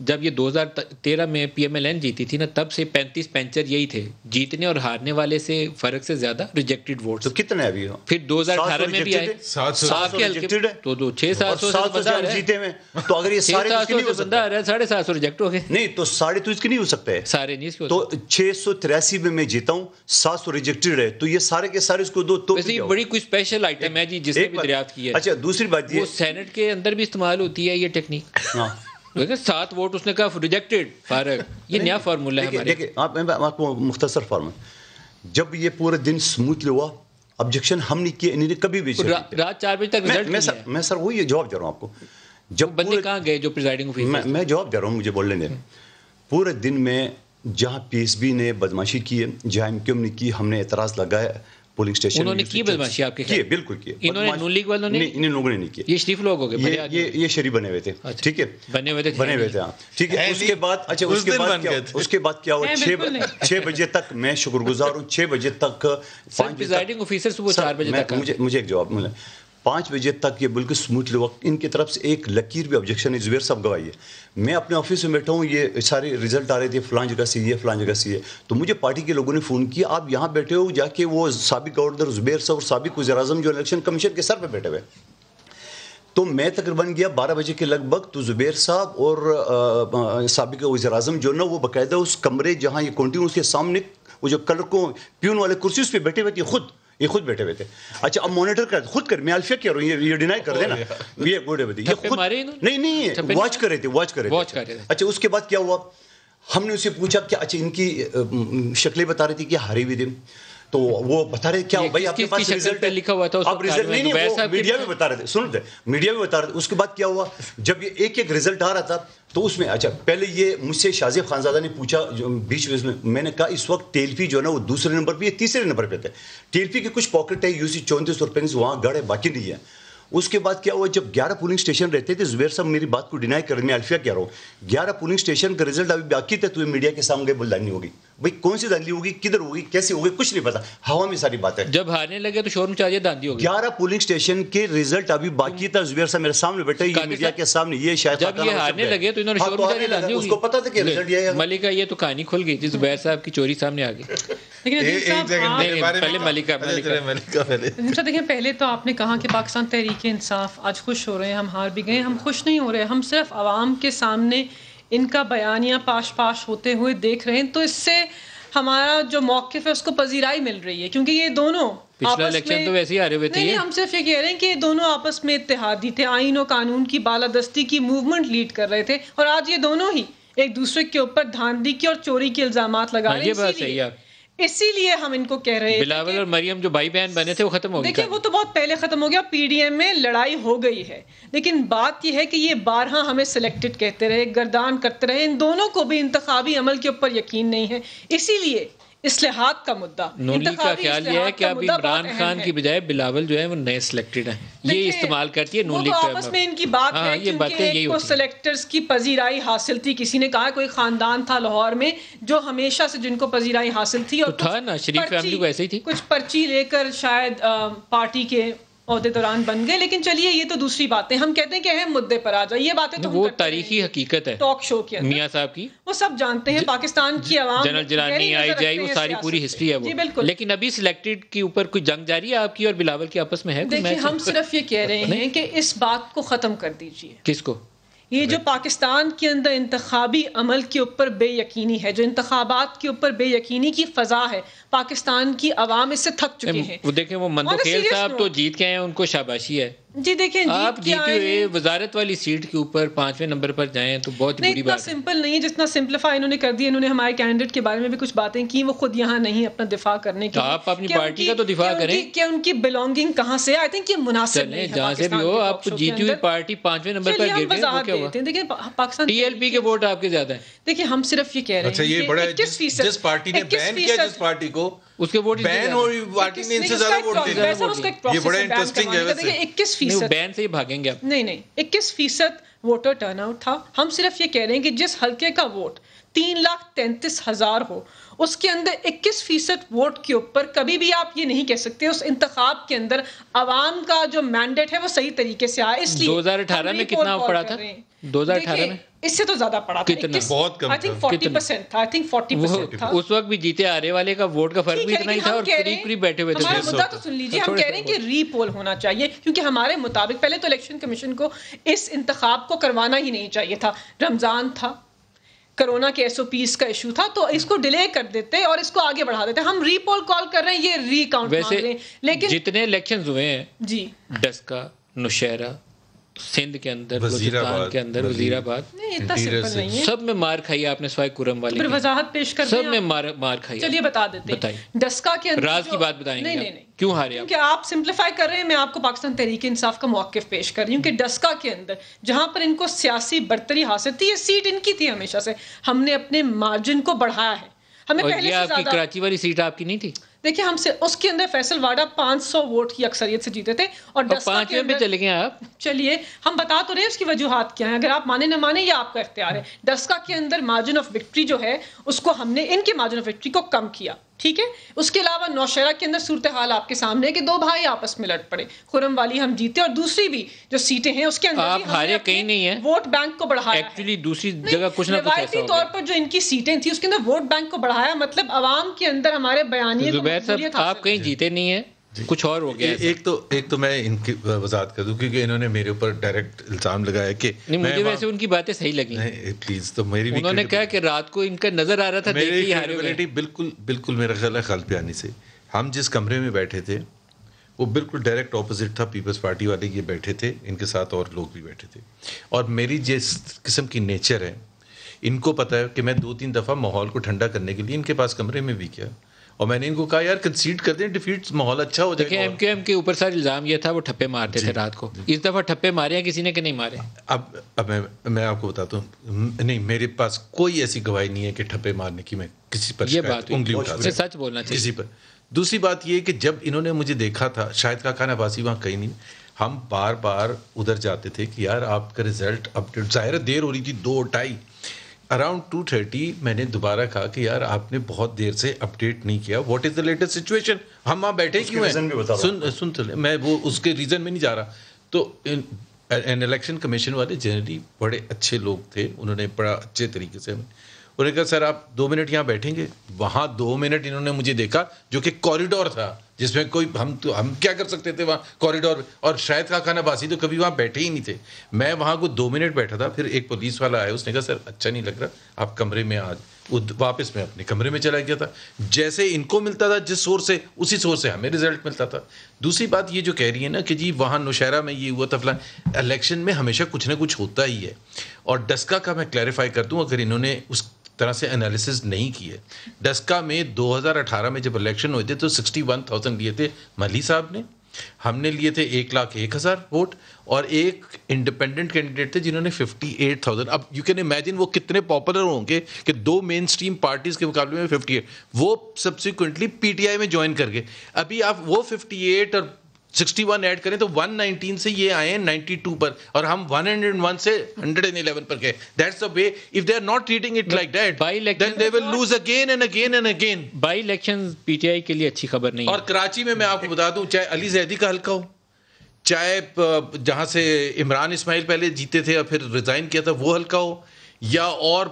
جب یہ 2013 میں PMLN جیتی تھی نا, تب سے 35 پینچر یہی تھے, جیتنے اور ہارنے والے سے فرق سے زیادہ ریجیکٹڈ ووٹس. تو کتنے ابھی ہو؟ پھر 2018 میں بھی آئے 700 تو 600-700 جیتے میں, تو اگر یہ سارے بندہ آ رہا ہے 750 ریجیکٹ ہو گئے. نہیں تو 2.5 تو اس کے نہیں ہو سکتے, سارے نہیں, تو 683 میں جیتا ہوں, 700 ریجیکٹڈ ہے, تو یہ سارے کے سارے اس کو دو. تو یہ بڑی کوئی اسپیشل آئٹم ہے جی جس نے بھی دریافت کی ہے. اچھا, دوسری بات یہ سینٹ کے اندر بھی استعمال ہوتی ہے یہ ٹیکنیک. 7 ووٹ اس نے کہا ریجیکٹڈ, فارغ, یہ نیا فارمولہ ہے ہمارے. دیکھیں آپ کو مختصر فارمولہ, جب یہ پورے دن اسموتھلی ہوا, آبجیکشن ہم نے کیے, انہوں نے کبھی بھی رات 4 بجے تک رزلٹ. میں سر وہی جواب دے رہا ہوں آپ کو. جب بندے کہاں گئے جو پریزائڈنگ آفیسر, میں جواب دے رہا ہوں, مجھے بولنے دیں. پورے دن میں جہاں PSB نے بدماشی کی ہے, جہاں MQM نے کی, ہم نے اعتراض لگایا پولنگ اسٹیشن. انہوں نے کی بدماشی آپ کے خیال؟ بالکل کی. انہوں نے نون لیگ والوں نے, ان لوگوں نے نہیں کی. یہ شریف لوگ ہو گئے, یہ شریف بنے ہوئے تھے. ٹھیک ہے, بنے ہوئے تھے. ہاں ٹھیک ہے. اس کے بعد اچھا, اس کے بعد کیا ہوا, 6 بجے تک میں شکر گزار ہوں, 6 بجے تک پریزائڈنگ آفیسر صبح 4 بجے تک. مجھے ایک جواب ملا, 5 بجے تک یہ بالکل اسموتھلی وقت. ان کی طرف سے ایک لکیر بھی آبجیکشن ہے, زبیر صاحب گواہی ہے. میں اپنے آفس میں بیٹھا ہوں, یہ سارے رزلٹ آ رہے تھے, فلان جگہ سے یہ, فلان جگہ سے یہ. تو مجھے پارٹی کے لوگوں نے فون کیا, آپ یہاں بیٹھے ہو, جا کے وہ سابق گورنر زبیر صاحب اور سابق وزیر اعظم جو الیکشن کمیشن کے سر پہ بیٹھے ہوئے. تو میں تقریباً گیا 12 بجے کے لگ بھگ, تو زبیر صاحب اور سابق وزیر اعظم جو نا, وہ باقاعدہ اس کمرے جہاں یہ کاؤنٹنگ, اس کے سامنے وہ جو کلرکوں پیون والے کرسی اس پہ بیٹھے ہوئے تھے, یہ خود بیٹھے ہوئے تھے. اچھا, اب مانیٹر کر خود کر, میں الفیہ کہہ رہا ہوں, یہ ڈینائی کر دینا, یہ بیٹھے ہوئے تھے, یہ خود نہیں واچ کر رہے تھے. اچھا, اس کے بعد کیا ہوا, ہم نے اسے پوچھا کہ اچھا ان کی شکلیں بتا رہی تھی کہ ہاری ہوئی تھی. تو وہ بتا رہے کیا بھائی آپ کے پاس رزلٹ لکھا ہوا تھا, آپ رزلٹ نہیں, وہ میڈیا میں بتا رہے تھے, سن رہے میڈیا میں بتا رہے تھے. اس کے بعد کیا ہوا, جب یہ ایک ایک رزلٹ آ رہا تھا تو اس میں اچھا پہلے یہ مجھ سے شازیب خانزادہ نے پوچھا بیچ میں نے کہا اس وقت ٹیلفی جو ہے نا وہ دوسرے نمبر پہ, یہ تیسرے نمبر پہ تھے. ٹیلفی کے کچھ پاکٹ ہے UC 34 اور 35 وہاں گڑھ ہے, باقی نہیں ہے. اس کے بعد کیا ہوا, جب 11 پولنگ اسٹیشن رہتے تھے, زبیر صاحب میری بات کو ڈینائی کر رہے ہیں, میں الفیہ کہہ رہا ہوں 11 پولنگ اسٹیشن کا رزلٹ ابھی باقی تھے, تو یہ میڈیا کے سامنے بول دھاندلی ہوگی. بھائی کون سی دھاندلی ہوگی, کدھر ہوگی, کیسے ہوگی, کچھ نہیں پتا, ہوا میں ساری بات ہے. جب ہارنے لگے تو شور مچا دیا دھاندلی ہوگی. 11 پولنگ اسٹیشن کے رزلٹ ابھی باقی تھا, زبیر صاحب میرے سامنے بیٹھے, یہ میڈیا کے سامنے, یہ شاید جب یہ ہارنے لگے تو انہوں نے شور مچا دیا دھاندلی ہوگی. اس کو پتا تھا کہ رزلٹ یہ ہے. ملکہ یہ تو کہانی کھل گئی تھی, زبیر صاحب کی چوری سامنے آ گئی. پہلے ملکہ دیکھیں, پہلے تو آپ نے کہا کہ پاکستان تحریک انصاف آج خوش ہو رہے ہیں, ہم ہار بھی گئے. ہم خوش نہیں ہو رہے, ہم صرف عوام کے سامنے ان کا بیانیہ پاش ہوتے ہوئے دیکھ رہے ہیں. تو اس سے ہمارا جو موقف ہے اس کو پذیرائی مل رہی ہے, کیونکہ یہ دونوں پچھلا الیکشن تو ویسے ہی ہارے ہوئے تھے. نہیں, ہم صرف یہ کہہ رہے ہیں کہ یہ دونوں آپس میں اتحادی تھے, آئین و قانون کی بالادستی کی موومنٹ لیڈ کر رہے تھے, اور آج یہ دونوں ہی ایک دوسرے کے اوپر دھاندلی کی اور چوری کے الزامات لگا رہے ہیں. یہ بات صحیح ہے, اسی لیے ہم ان کو کہہ رہے ہیں بلاول اور مریم جو بھائی بہن بنے تھے وہ ختم ہو گئے. دیکھیں وہ تو بہت پہلے ختم ہو گیا, PDM میں لڑائی ہو گئی ہے, لیکن بات یہ ہے کہ یہ بارہا ہمیں سلیکٹڈ کہتے رہے, گردان کرتے رہے. ان دونوں کو بھی انتخابی عمل کے اوپر یقین نہیں ہے, اسی لیے اصلاحات کا مدعا, نون لیگ کا خیال یہ ہے کہ اب عمران خان کی بجائے بلاول جو ہے وہ نئے سلیکٹڈ ہیں, یہ استعمال کرتی ہے نون لیگ. آپس میں ان کی بات ہے, کیونکہ ایک کو سلیکٹرز کی پذیرائی حاصل تھی. کسی نے کہا کوئی خاندان تھا لاہور میں جو ہمیشہ سے جن کو پذیرائی حاصل تھی, اور تھا نا شریف فیملی کو ایسے ہی تھی, کچھ پرچی لے کر شاید پارٹی کے عہدے دوران بن گئے. لیکن چلیے یہ تو دوسری باتیں, ہم کہتے ہیں کہ اہم مدے پر آ جائے. یہ باتیں تو وہ تاریخی حقیقت ہے ٹاک شو کے میاں صاحب کی, وہ سب جانتے ہیں. پاکستان کی عوام جنرل جیلانی آئی جائی وہ ساری پوری ہسٹری ہے وہ, بالکل. لیکن ابھی سلیکٹڈ کے اوپر کوئی جنگ جاری ہے آپ کی اور بلاول کی آپس میں ہے؟ دیکھیں ہم صرف یہ کہہ رہے ہیں کہ اس بات کو ختم کر دیجیے. کس کو؟ یہ جو پاکستان کے اندر انتخابی عمل کے اوپر بے یقینی ہے, جو انتخابات کے اوپر بے یقینی کی فضا ہے, پاکستان کی عوام اس سے تھک چکے ہیں. وہ دیکھیں وہ مندوخیل صاحب تو جیت کے ہیں, ان کو شاباشی ہے. جی دیکھیں آپ جیتے ہوئے وزارت والی سیٹ کے اوپر 5ویں نمبر پر جائیں تو بہت بری بات ہے. سمپل نہیں ہے جتنا سمپلیفائی انہوں نے کر دیا. انہوں نے ہمارے کینڈیڈیٹ کے بارے میں بھی کچھ باتیں کی, وہ خود یہاں نہیں اپنا دفاع کرنے کی. آپ اپنی پارٹی کا تو دفاع کریں کہ ان کی بلونگنگ کہاں سے, آئی تھنک یہ مناسب نہیں ہے. جہاں سے بھی ہو, آپ کو جیتی ہوئی پارٹی 5ویں نمبر پر گر گئی. دیکھیں پاکستان TLP کے ووٹ آپ کے زیادہ ہیں. دیکھیں ہم صرف یہ کہہ رہے ہیں, اچھا یہ بڑا جس پارٹی نے بین کیا, جس پارٹی کو اس کے ووٹ بین ہوئی پارٹی نے ان سے زیادہ ووٹ دیے. یہ بڑا انٹرسٹنگ ہے. ویسے 21% بین سے ہی بھاگیں گے آپ. نہیں 21% ووٹر ٹرن آؤٹ تھا. ہم صرف یہ کہہ رہے ہیں کہ جس حلقے کا ووٹ 3,33,000 ہو, اس کے اندر 21% ووٹ کے اوپر کبھی بھی آپ یہ نہیں کہہ سکتے اس انتخاب کے اندر عوام کا جو مینڈیٹ ہے وہ صحیح طریقے سے آیا. اس لیے 2018 میں کتنا پڑا تھا؟ 2018 میں اس سے تو زیادہ پڑا تھا, کتنا؟ بہت کم, I think 40% تھا. I think 40% تھا. اس وقت بھی جیتے آ رہے والے کا ووٹ کا فرق بھی اتنا ہی تھا, اور قریب بیٹھے ہوئے تھے. ہمارا مدعا تو سن لیجیے, ہم کہہ رہے ہیں کہ ری پول ہونا چاہیے, کیونکہ ہمارے مطابق پہلے تو الیکشن کمیشن کو اس انتخاب کو کروانا ہی نہیں چاہیے تھا. رمضان تھا, کرونا کے SOPs کا ایشو تھا, تو اس کو ڈیلے کر دیتے اور اس کو آگے بڑھا دیتے. ہم ری پول کال کر رہے ہیں, یہ ری کاؤنٹ مانگ رہے ہیں. لیکن جتنے الیکشنز ہوئے ہیں جی, ڈسکا, نوشہرہ, سندھ کے اندر, بلوچستان کے اندر, وزیر آباد, سب میں مار کھائی آپ نے سوائے کرم والے. وضاحت پیش کر سب میں مار کھائی. چلیے بتا دیتے ہیں. ڈسکا کے اندر راز کی بات بتائیں گے کیوں ہارے آپ؟ کیونکہ آپ سمپلیفائی کر رہے ہیں, میں آپ کو پاکستان تحریک انصاف کا موقف پیش کر رہی ہوں کہ ڈسکا کے اندر جہاں پر ان کو سیاسی برتری حاصل تھی, یہ سیٹ ان کی تھی ہمیشہ سے, ہم نے اپنے مارجن کو بڑھایا ہے. ہمیں پہلے سے زیادہ. آپ کی کراچی والی سیٹ آپ کی نہیں تھی؟ دیکھیں ہم سے اس کے اندر فیصل واڈا 500 ووٹ کی اکثریت سے جیتے تھے, اور 5ویں پہ چلے گئے آپ. چلیے ہم بتا تو رہے ہیں اس کی وجوہات کیا ہیں, اگر آپ مانے نہ مانے یہ آپ کا اختیار ہے. ڈسکا کے اندر مارجن آف وکٹری جو ہے اس کو ہم نے ان کے مارجن آف وکٹری کو کم کیا, ٹھیک ہے. اس کے علاوہ نوشہرہ کے اندر صورتحال آپ کے سامنے ہے کہ 2 بھائی آپس میں لڑ پڑے, خرم والی ہم جیتے, اور دوسری بھی جو سیٹیں ہیں اس کے اندر آپ ہارے کہیں نہیں ہیں, ووٹ بینک کو بڑھایا. ایکچولی دوسری جگہ کچھ نہ کچھ ایسا روایتی طور پر جو ان کی سیٹیں تھیں اس کے اندر ووٹ بینک کو بڑھایا, مطلب عوام کے اندر ہمارے بیانیے کو مقبولیت حاصل. آپ کہیں جیتے نہیں ہیں, کچھ اور ہو گیا. ایک تو میں ان کی وضاحت کر دوں, کیونکہ انہوں نے میرے اوپر ڈائریکٹ الزام لگایا کہ مجھے ویسے ان کی باتیں صحیح لگی. پلیز, تو میری انہوں نے کہا کہ رات کو ان کا نظر آ رہا تھا بالکل میرا خیال ہے خلط پیانی سے. ہم جس کمرے میں بیٹھے تھے وہ بالکل ڈائریکٹ اپوزٹ تھا, پیپلز پارٹی والے یہ بیٹھے تھے, ان کے ساتھ اور لوگ بھی بیٹھے تھے. اور میری جس قسم کی نیچر ہے, ان کو پتہ ہے کہ میں 2-3 دفعہ ماحول کو ٹھنڈا کرنے کے لیے ان کے پاس کمرے میں بھی کیا, اور میں نے ان کو کہا یار کنسیڈ کر دیں, ڈیفیٹ ماحول اچھا ہو جائے گا. ایم کیو ایم کے اوپر سر الزام یہ تھا وہ ٹھپے مارتے تھے رات کو, اس دفعہ ٹھپے مارے ہیں کسی نے کہ نہیں مارے؟ اب میں آپ کو بتاتا ہوں, نہیں میرے پاس کوئی ایسی گواہی نہیں ہے کہ ٹھپے مارنے کی میں کسی پر یہ بات انگلی اٹھا دوں, سچ بولنا چاہیے کسی پر. دوسری بات یہ کہ جب انہوں نے مجھے دیکھا تھا, شاہد خاقان عباسی وہاں کہیں نہیں, ہم بار بار ادھر جاتے تھے کہ یار آپ کا رزلٹ اپڈیٹ, ظاہر دیر ہو رہی تھی 2:30, اراؤنڈ 2:30 میں نے دوبارہ کہا کہ یار آپ نے بہت دیر سے اپڈیٹ نہیں کیا, what is the latest situation, ہم وہاں بیٹھے کیوں ہیں, سن تو لیں, میں وہ اس کے ریزن میں نہیں جا رہا. تو الیکشن کمیشن والے جنرلی بڑے اچھے لوگ تھے, انہوں نے بڑا اچھے طریقے سے ہمیں, انہوں نے کہا سر آپ 2 منٹ یہاں بیٹھیں گے. وہاں 2 منٹ انہوں نے مجھے دیکھا, جو کہ کوریڈور تھا جس میں کوئی ہم کیا کر سکتے تھے وہاں کوریڈور, اور شاید خاقان عباسی تو کبھی وہاں بیٹھے ہی نہیں تھے. میں وہاں کو 2 منٹ بیٹھا تھا, پھر ایک پولیس والا آیا, اس نے کہا سر اچھا نہیں لگ رہا, آپ کمرے میں آج. واپس میں اپنے کمرے میں چلا گیا تھا. جیسے ان کو ملتا تھا جس سورس سے, اسی سورس سے ہمیں رزلٹ ملتا تھا. دوسری بات یہ جو کہہ رہی ہے نا کہ جی وہاں نوشہرہ میں یہ ہوا تھا فلاں, الیکشن میں ہمیشہ کچھ نہ کچھ ہوتا ہی ہے. اور ڈسکا کا میں کلیریفائی کر دوں, اگر انہوں نے اس طرح سے انالیسز نہیں کیے, ڈسکا میں 2018 میں جب الیکشن ہوئے تھے تو 61,000 لیے تھے ملی صاحب نے, ہم نے لیے تھے 1,01,000 ووٹ, اور ایک انڈیپینڈنٹ کینڈیڈیٹ تھے جنہوں نے 58,000. اب یو کین امیجن وہ کتنے پاپولر ہوں گے کہ 2 مین اسٹریم پارٹیز کے مقابلے میں 58, وہ سبسیکوئنٹلی پی ٹی آئی میں جوائن کر گئے. ابھی آپ وہ 58 اور 61 ایڈ کریں تو 119 سے یہ آئے ہیں 92 پر, اور ہم 101 سے 111 پر گئے. That's the way. If they are not treating it like that, then they will lose again and again and again. By election P T آئی کے لیے اچھی خبر نہیں ہے. اور کراچی میں آپ کو بتا دوں, چاہے علی زیدی کا حلقہ ہو, چاہے جہاں سے عمران اسماعیل پہلے جیتے تھے اور پھر ریزائن کیا تھا وہ حلقہ ہو, یا اور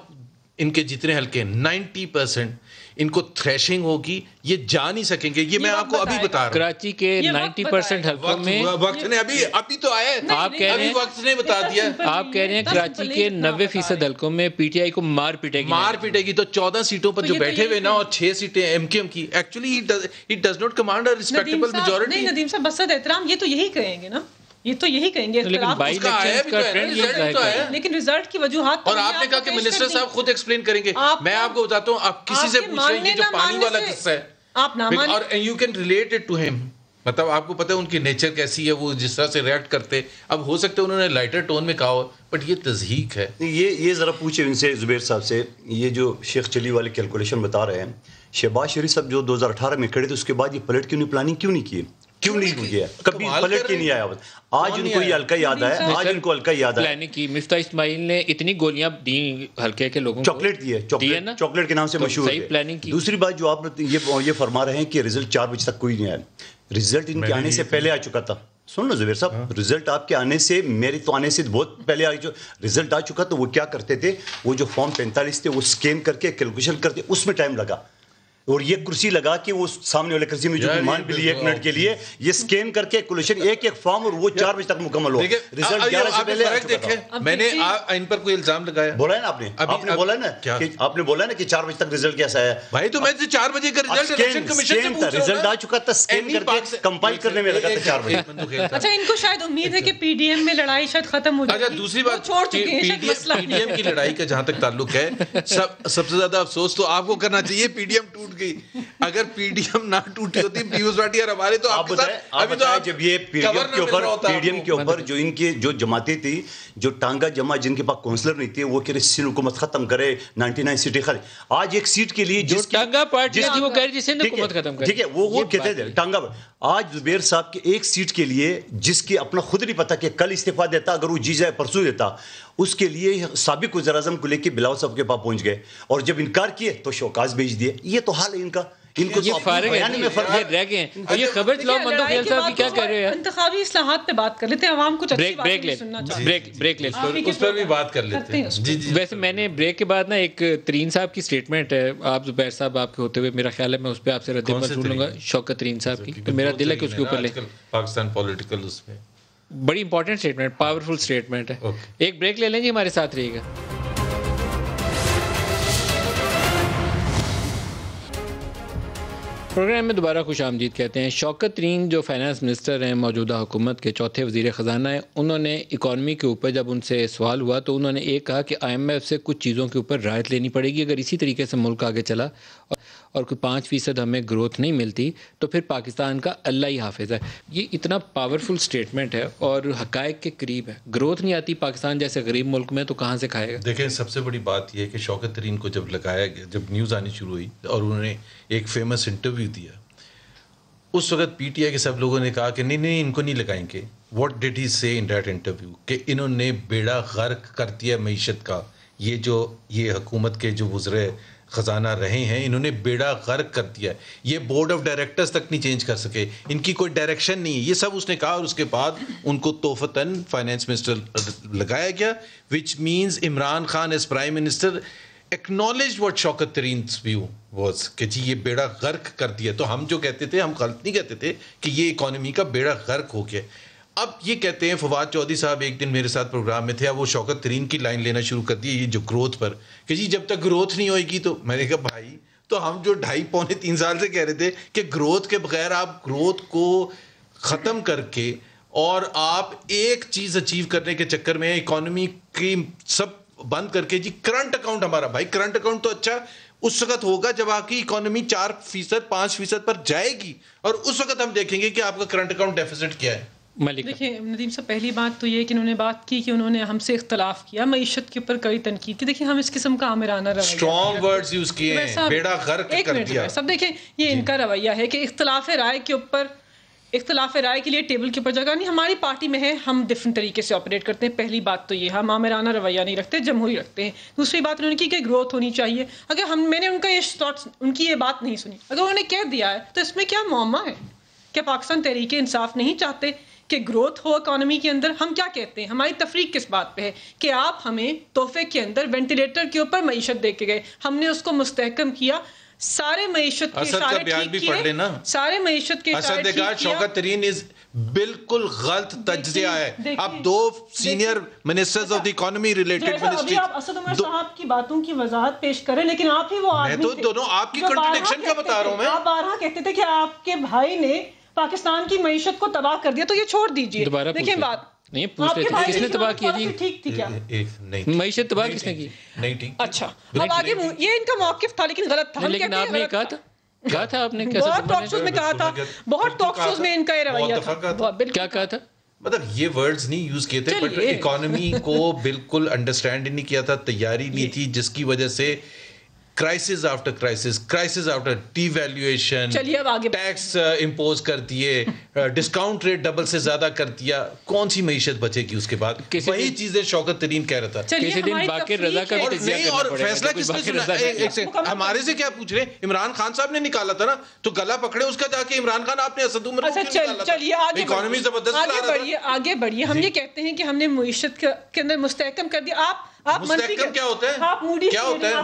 ان کے جتنے حلقے, 90% ان کو تھریشنگ ہوگی, یہ جا نہیں سکیں گے. یہ میں آپ کو ابھی بتا رہا ہوں, کراچی کے 90% حلقوں میں وقت نے ابھی تو آیا ہے, آپ کہہ رہے ہیں وقت نے بتا دیا, آپ کہہ رہے ہیں کراچی کے 90% حلقوں میں پی ٹی آئی کو مار پیٹے گی. تو 14 سیٹوں پر جو بیٹھے ہوئے نا, اور 6 سیٹیں ایم کیو ایم کی, actually he does not command a respectable majority. نہیں ندیم صاحب, بسط احترام, یہ تو یہی کہیں گے نا, یہ تو یہی کہیں گے, لیکن رزلٹ کی وجوہات. اور آپ نے کہا کہ منسٹر صاحب خود ایکسپلین کریں گے, میں آپ کو بتاتا ہوں, آپ کسی سے پوچھ رہے ہیں جو پانی والا قصہ ہے, آپ نہ مانیں, اور you can relate it to him, مطلب آپ کو پتہ ہے ان کی نیچر کیسی ہے, وہ جس طرح سے ریئیکٹ کرتے. اب ہو سکتا ہے انہوں نے لائٹر ٹون میں کہا ہو, بٹ یہ تضحیق ہے. یہ ذرا پوچھیں ان سے, زبیر صاحب سے, یہ جو شیخ چلی والے کیلکولیشن بتا رہے ہیں, شہباز شریف صاحب جو 2018 میں کھڑے تھے, اس کے بعد یہ پلٹ کیوں نہیں, پلاننگ کیوں نہیں کی, کیوں نہیں کیا, کبھی پلٹ کے نہیں آیا. آج ان کو یہ ہلکا یاد آیا, آج ان کو ہلکا یاد آیا کی مفتاح اسماعیل نے اتنی گولیاں دی ہلکے کے لوگوں کو, چاکلیٹ دی ہے, چاکلیٹ کے نام سے مشہور ہے. دوسری بات جو آپ یہ فرما رہے ہیں کہ رزلٹ 4 بجے تک کوئی نہیں آیا, رزلٹ ان کے آنے سے پہلے آ چکا تھا. سن لو زبیر صاحب, رزلٹ آپ کے آنے سے, میرے تو آنے سے بہت پہلے جو رزلٹ آ چکا, تو وہ کیا کرتے تھے, وہ جو فارم 45 تھے وہ اسکین کر کے کیلکولیشن کرتے, اس میں ٹائم لگا, اور یہ کرسی لگا کہ وہ سامنے والے کرسی میں جو مان بھی لی 1 منٹ کے لیے, یہ سکین کر کے کیلکولیشن ایک فارم, اور وہ 4 بجے تک مکمل ہو. رزلٹ 11 سے پہلے دیکھیں, میں نے ان پر کوئی الزام لگایا, بولا ہے نا آپ نے بولا نا کہ آپ نے بولا نا کہ 4 بجے تک رزلٹ کیسا ہے بھائی, تو میں 4 بجے کا رزلٹ الیکشن کمیشن سے پوچھ رہا ہوں, رزلٹ آ چکا تھا, سکین کر کے کمپائل کرنے میں لگا تھا 4 بجے. اچھا, ان کو شاید امید ہے کہ پی ڈی ایم میں لڑائی شاید ختم ہو جائے. اچھا, دوسری بات, چھوڑ چکے ہیں پی ڈی ایم کی لڑائی کا جہاں تک تعلق ہے, سب سے زیادہ افسوس تو آپ کو کرنا چاہیے, پی ڈی ایم ٹوٹ گئی. اگر پی ڈی ایم نہ ٹوٹی ہوتی پیپلز پارٹی اور ہمارے, تو آپ ابھی تو جب یہ پی ڈی ایم کے اوپر جو ان کی جو جماعتیں تھی, جو ٹانگا جمع جن کے پاس کونسلر نہیں تھے, وہ کہہ رہے سندھ حکومت ختم کرے, 99 سیٹیں خالی. آج ایک سیٹ کے لیے جس ٹانگا پارٹی تھی وہ کہہ رہی تھی سندھ حکومت ختم کرے, ٹھیک ہے, وہ کہتے تھے ٹانگا. آج زبیر صاحب کے ایک سیٹ کے لیے, جس کی اپنا خود نہیں پتا کہ کل استعفیٰ دیتا, اگر وہ جی جائے پرسوں دیتا, اس کے لیے سابق وزیر اعظم کو لے کے بلاول صاحب کے پاس پہنچ گئے, اور جب انکار کیے تو شوکاز بھیج دیے. یہ تو حال ہے ان کا. ان کو یہ فارغ رہ گئے ہیں. اور یہ خبر چلاؤ مندو خیل صاحب کی کیا کہہ رہے ہیں, انتخابی اصلاحات پہ بات کر لیتے ہیں, عوام کچھ اچھی بریک لے, اس پر بھی بات کر لیتے ہیں. ویسے میں نے بریک کے بعد نا ایک ترین صاحب کی سٹیٹمنٹ ہے, آپ زبیر صاحب آپ کے ہوتے ہوئے میرا خیال ہے میں اس پہ آپ سے رد عمل ضرور لوں گا, شوکت ترین صاحب کی, تو میرا دل ہے کہ اس کے اوپر لیں. پاکستان پولیٹیکل اس میں بڑی امپورٹنٹ سٹیٹمنٹ, پاورفل سٹیٹمنٹ ہے. ایک بریک لے لیں جی, ہمارے ساتھ رہیے گا. پروگرام میں دوبارہ خوش آمدید کہتے ہیں. شوکت ترین جو فائنانس منسٹر ہیں موجودہ حکومت کے, چوتھے وزیر خزانہ ہیں, انہوں نے اکانومی کے اوپر جب ان سے سوال ہوا تو انہوں نے ایک کہا کہ آئی ایم ایف سے کچھ چیزوں کے اوپر رعایت لینی پڑے گی اگر اسی طریقے سے ملک آگے چلا, اور کوئی 5% ہمیں گروتھ نہیں ملتی تو پھر پاکستان کا اللہ ہی حافظ ہے. یہ اتنا پاورفل اسٹیٹمنٹ ہے اور حقائق کے قریب ہے. گروتھ نہیں آتی پاکستان جیسے غریب ملک میں تو کہاں سے کھائے گا؟ دیکھیں سب سے بڑی بات یہ ہے کہ شوکت ترین کو جب لگایا گیا، جب نیوز آنی شروع ہوئی اور انہوں نے ایک فیمس انٹرویو دیا، اس وقت پی ٹی آئی کے سب لوگوں نے کہا کہ نہیں ان کو نہیں لگائیں گے. واٹ ڈڈ ہی سے ان دیٹ انٹرویو کہ انہوں نے بیڑا غرق کر دیا معیشت کا. یہ حکومت کے جو وزرائے خزانہ رہے ہیں انہوں نے بیڑا غرق کر دیا. یہ بورڈ آف ڈائریکٹرز تک نہیں چینج کر سکے، ان کی کوئی ڈائریکشن نہیں ہے. یہ سب اس نے کہا اور اس کے بعد ان کو توفتاً فائنانس منسٹر لگایا گیا، which means Imran Khan as prime minister acknowledged what Shaukat ترین's view was کہ جی یہ بیڑا غرق کر دیا. تو ہم جو کہتے تھے، ہم غلط نہیں کہتے تھے کہ یہ اکانومی کا بیڑا غرق ہو گیا. اب یہ کہتے ہیں فواد چودھری صاحب ایک دن میرے ساتھ پروگرام میں تھے، اب وہ شوکت ترین کی لائن لینا شروع کر دی یہ جو گروتھ پر کہ جی جب تک گروتھ نہیں ہوئے گی تو میں نے کہا بھائی تو ہم جو 2.5-3 سال سے کہہ رہے تھے کہ گروتھ کے بغیر آپ گروتھ کو ختم کر کے اور آپ ایک چیز اچیو کرنے کے چکر میں اکانومی کی سب بند کر کے جی کرنٹ اکاؤنٹ ہمارا، بھائی کرنٹ اکاؤنٹ تو اچھا اس وقت ہوگا جب آپ کی اکانومی 4%-5% پر جائے گی اور اس وقت ہم دیکھیں گے کہ آپ کا کرنٹ اکاؤنٹ ڈیفیسٹ کیا ہے. دیکھیں ندیم صاحب، پہلی بات تو یہ کہ انہوں نے بات کی کہ انہوں نے ہم سے اختلاف کیا، معیشت کے اوپر کئی تنقید کی. دیکھیں ہم اس قسم کا آمرانہ رویہ، اسٹرانگ ورڈز یوز کیے ہیں، بیڑا غرق کر دیا. سب دیکھیں یہ ان کا رویہ ہے کہ اختلاف رائے کے اوپر، اختلاف رائے کے لیے ٹیبل کے اوپر جگہ نہیں. ہماری پارٹی میں ہے، ہم ڈفرینٹ طریقے سے آپریٹ کرتے ہیں. پہلی بات تو یہ ہم آمرانہ رویہ نہیں رکھتے، جمہوری رکھتے ہیں. دوسری بات انہوں نے کی کہ گروتھ ہونی چاہیے. اگر میں نے ان کا یہ ان کی یہ بات نہیں سنی، اگر انہوں نے کہہ دیا ہے تو اس میں کیا معمہ ہے؟ کہ پاکستان تحریک انصاف نہیں چاہتے کہ گروتھ ہو اکانومی کے اندر؟ ہم کیا کہتے ہیں، ہماری تفریق کس بات پہ ہے کہ آپ ہمیں تحفے کے اندر وینٹیلیٹر کے اوپر معیشت دے کے گئے، ہم نے اس کو مستحکم کیا، سارے معیشت کے اشارے ٹھیک کیے، سارے معیشت کے اشارے ٹھیک کیا. شوکت ترین بالکل غلط تجزیہ ہے. اب 2 senior ministers of the economy related ministry, آپ اسد عمر صاحب کی باتوں کی وضاحت پیش کریں، لیکن آپ ہی وہ آدمی میں تو دونوں آپ کی کنٹرڈکشن کا بتا رہا ہوں. میں آپ بارہا کہتے تھے کہ آپ کے بھائی نے پاکستان کی معیشت کو تباہ کر دیا، تو یہ چھوڑ دیجئے. دیکھیں بات نہیں پوچھ رہے تھے کس نے تباہ کیا جی؟ ٹھیک تھی کیا معیشت تباہ کس نے کی؟ نہیں ٹھیک. اچھا اب آگے یہ ان کا موقف تھا لیکن غلط تھا. لیکن آپ نے کہا تھا آپ نے بہت ٹاک شوز میں کہا تھا، بہت ٹاک شوز میں ان کا یہ رویہ تھا. کیا کہا تھا؟ مطلب یہ ورڈز نہیں یوز کیے تھے، بٹ اکانومی کو بالکل انڈرسٹینڈ نہیں کیا تھا، تیاری نہیں تھی، جس کی وجہ سے crisis after crisis, crisis after devaluation, tax impose کر دیے، ڈسکاؤنٹ ریٹ ڈبل سے زیادہ کر دیا. کون سی معیشت بچے گی اس کے بعد؟ وہی چیزیں شوکت ترین کہہ رہا تھا. کسی دن باقر رضا کا نہیں، اور فیصلہ کس نے سنا؟ ہمارے سے کیا پوچھ رہے؟ عمران خان صاحب نے نکالا تھا نا، تو گلا پکڑے اس کا جا کے عمران خان. آپ نے اسد عمر کو نکالا. چلیے اکانومی زبردست آگے بڑھیے. ہم یہ کہتے ہیں کہ ہم نے معیشت کے اندر مستحکم کر دیا. آپ مستحکم کیا ہوتا ہے؟ کیا ہوتا ہے؟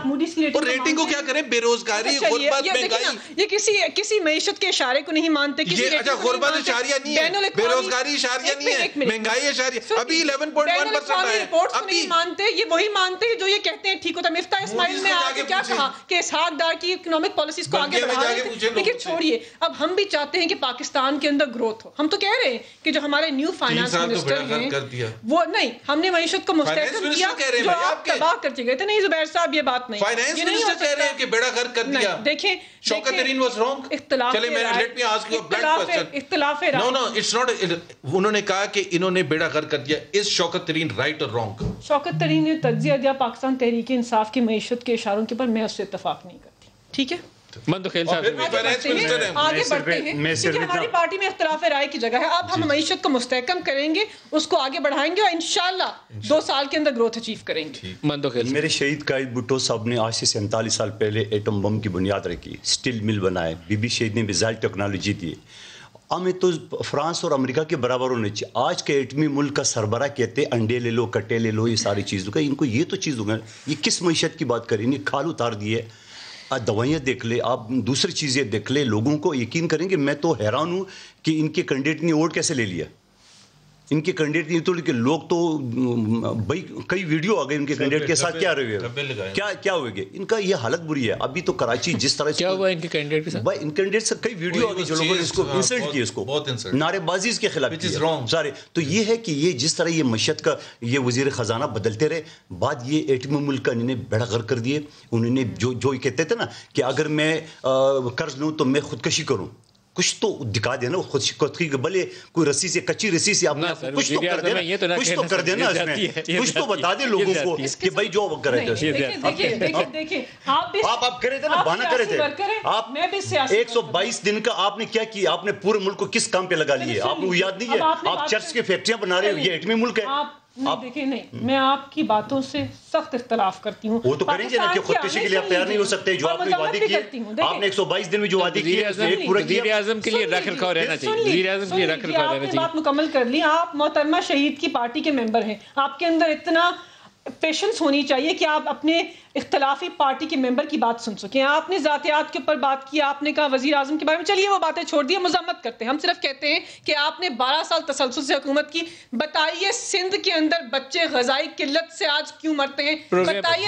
اور ریٹنگ کو کیا کریں؟ بے روزگاری، غربت، مہنگائی. یہ کسی معیشت کے اشارے کو نہیں مانتے. اچھا غربت اشاریہ نہیں ہے، بے روزگاری اشاریہ نہیں ہے، مہنگائی اشاریہ. ابھی 11.1% ہے. ابھی مانتے یہ وہی مانتے ہیں جو یہ کہتے ہیں ٹھیک ہوتا ہے. مفتاح اسماعیل نے آگے کیا کہا کہ اسحاق ڈار کی اکنامک پالیسیز کو آگے بڑھا رہے ہیں. لیکن چھوڑیے، اب ہم بھی چاہتے ہیں کہ پاکستان کے اندر گروتھ ہو. ہم تو کہہ رہے ہیں کہ جو ہمارے نیو فائنانس منسٹر ہیں وہ نہیں، ہم نے معیشت کو مستحکم کیا جو آپ تباہ کرتے گئے تھے. نہیں زبیر صاحب یہ بات نہیں. فائنانس منسٹر کہہ رہے ہیں کہ بیڑا غرق کر دیا. دیکھیں شوکت ترین واز رانگ. چلے میں let me ask you a blunt question. اختلاف رائے نو اٹس ناٹ. انہوں نے کہا کہ انہوں نے بیڑا غرق کر دیا. از شوکت ترین رائٹ اور رانگ؟ شوکت ترین نے تجزیہ دیا پاکستان تحریک انصاف کی معیشت کے اشاروں کے اوپر. میں اس سے اتفاق نہیں کرتی. ٹھیک ہے، منتخیل صاحب آگے بڑھتے ہیں کیونکہ ہماری پارٹی میں اختلاف رائے کی جگہ ہے. اب ہم معیشت کو مستحکم کریں گے، اس کو آگے بڑھائیں گے اور انشاءاللہ 2 سال کے اندر گروتھ اچیو کریں گے. میرے شہید قائد بھٹو صاحب نے آج سے 47 سال پہلے ایٹم بم کی بنیاد رکھی، اسٹیل مل بنائے، بی بی شہید نے میزائل ٹیکنالوجی دی. ہمیں تو فرانس اور امریکہ کے برابر ہونے چاہیے. آج کے ایٹمی ملک کا سربراہ کہتے ہیں انڈے لے لو، کٹے لے لو، یہ ساری چیزوں کا. ان کو یہ تو چیز ہوگا، یہ کس معیشت کی بات کریں؟ انہیں کھال اتار دیے. دوائیاں دیکھ لے آپ، دوسری چیزیں دیکھ لے. لوگوں کو یقین کریں کہ میں تو حیران ہوں کہ ان کے کینڈیڈیٹ نے ووٹ کیسے لے لیا. ان کے کینڈیڈیٹ نہیں تو لیکن لوگ تو بھائی کئی ویڈیو آ گئے ان کے کینڈیڈیٹ کے ساتھ کیا رہے کیا ہوئے گے. ان کا یہ حالت بری ہے. ابھی تو کراچی جس طرح کیا ہوا ان کے کینڈیڈیٹ کے ساتھ, بھائی ان کینڈیڈیٹ سے کئی ویڈیو آ گئی جو لوگوں نے اس کو انسلٹ کیا, اس کو نعرے بازی کے خلاف سارے. تو یہ ہے کہ یہ جس طرح یہ معیشت کا یہ وزیر خزانہ بدلتے رہے, بعد یہ ایٹمی ملک کا انہوں نے بیڑا غرق کر دیے. انہوں نے جو کہتے تھے نا کہ اگر میں قرض لوں تو میں خودکشی کروں, کچھ تو دکھا دینا خودکشی کے بلے کوئی رسی سے کچی رسی سے آپ کچھ تو کر دینا, کچھ تو کر دینا اس میں, کچھ تو بتا دیں لوگوں کو کہ بھائی جو کر رہے تھے آپ کرے تھے نا بہانا کرے تھے آپ 122 دن کا آپ نے کیا کیا, آپ نے پورے ملک کو کس کام پہ لگا لیے, آپ کو یاد نہیں ہے. آپ چرچ کے فیکٹریاں بنا رہے ہو, یہ ایٹمی ملک ہے. دیکھیں نہیں, میں آپ کی باتوں سے سخت اختلاف کرتی ہوں. وہ تو کریں گے نا کہ خودکشی کے لیے آپ تیار نہیں ہو سکتے. جو آپ نے وعدے کیے, آپ نے 122 دن میں جو وعدے کیے وزیر اعظم کے لیے رکھ رکھاؤ رہنا چاہیے. وزیر اعظم کے لیے رکھ رکھاؤ رہنا چاہیے. بات مکمل کر لی. آپ محترمہ شہید کی پارٹی کے ممبر ہیں, آپ کے اندر اتنا پیشنس ہونی چاہیے کہ آپ اپنے اختلافی پارٹی کے ممبر کی بات سن سکیں. آپ نے ذاتیات کے اوپر بات کی, آپ نے کہا وزیر اعظم کے بارے میں, چلیے وہ باتیں چھوڑ دیے, مذمت کرتے ہیں. ہم صرف کہتے ہیں کہ آپ نے 12 سال تسلسل سے حکومت کی. بتائیے سندھ کے اندر بچے غذائی قلت سے آج کیوں مرتے ہیں؟ بتائیے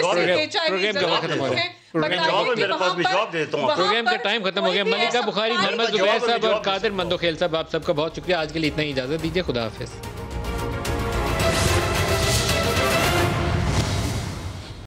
پروگرام کا ٹائم ختم ہو گیا. ملکہ بخاری, محمد زبیر صاحب اور قادر مندوخیل صاحب, آپ سب کا بہت شکریہ. آج کے لیے اتنا ہی اجازت دیجیے. خدا حافظ.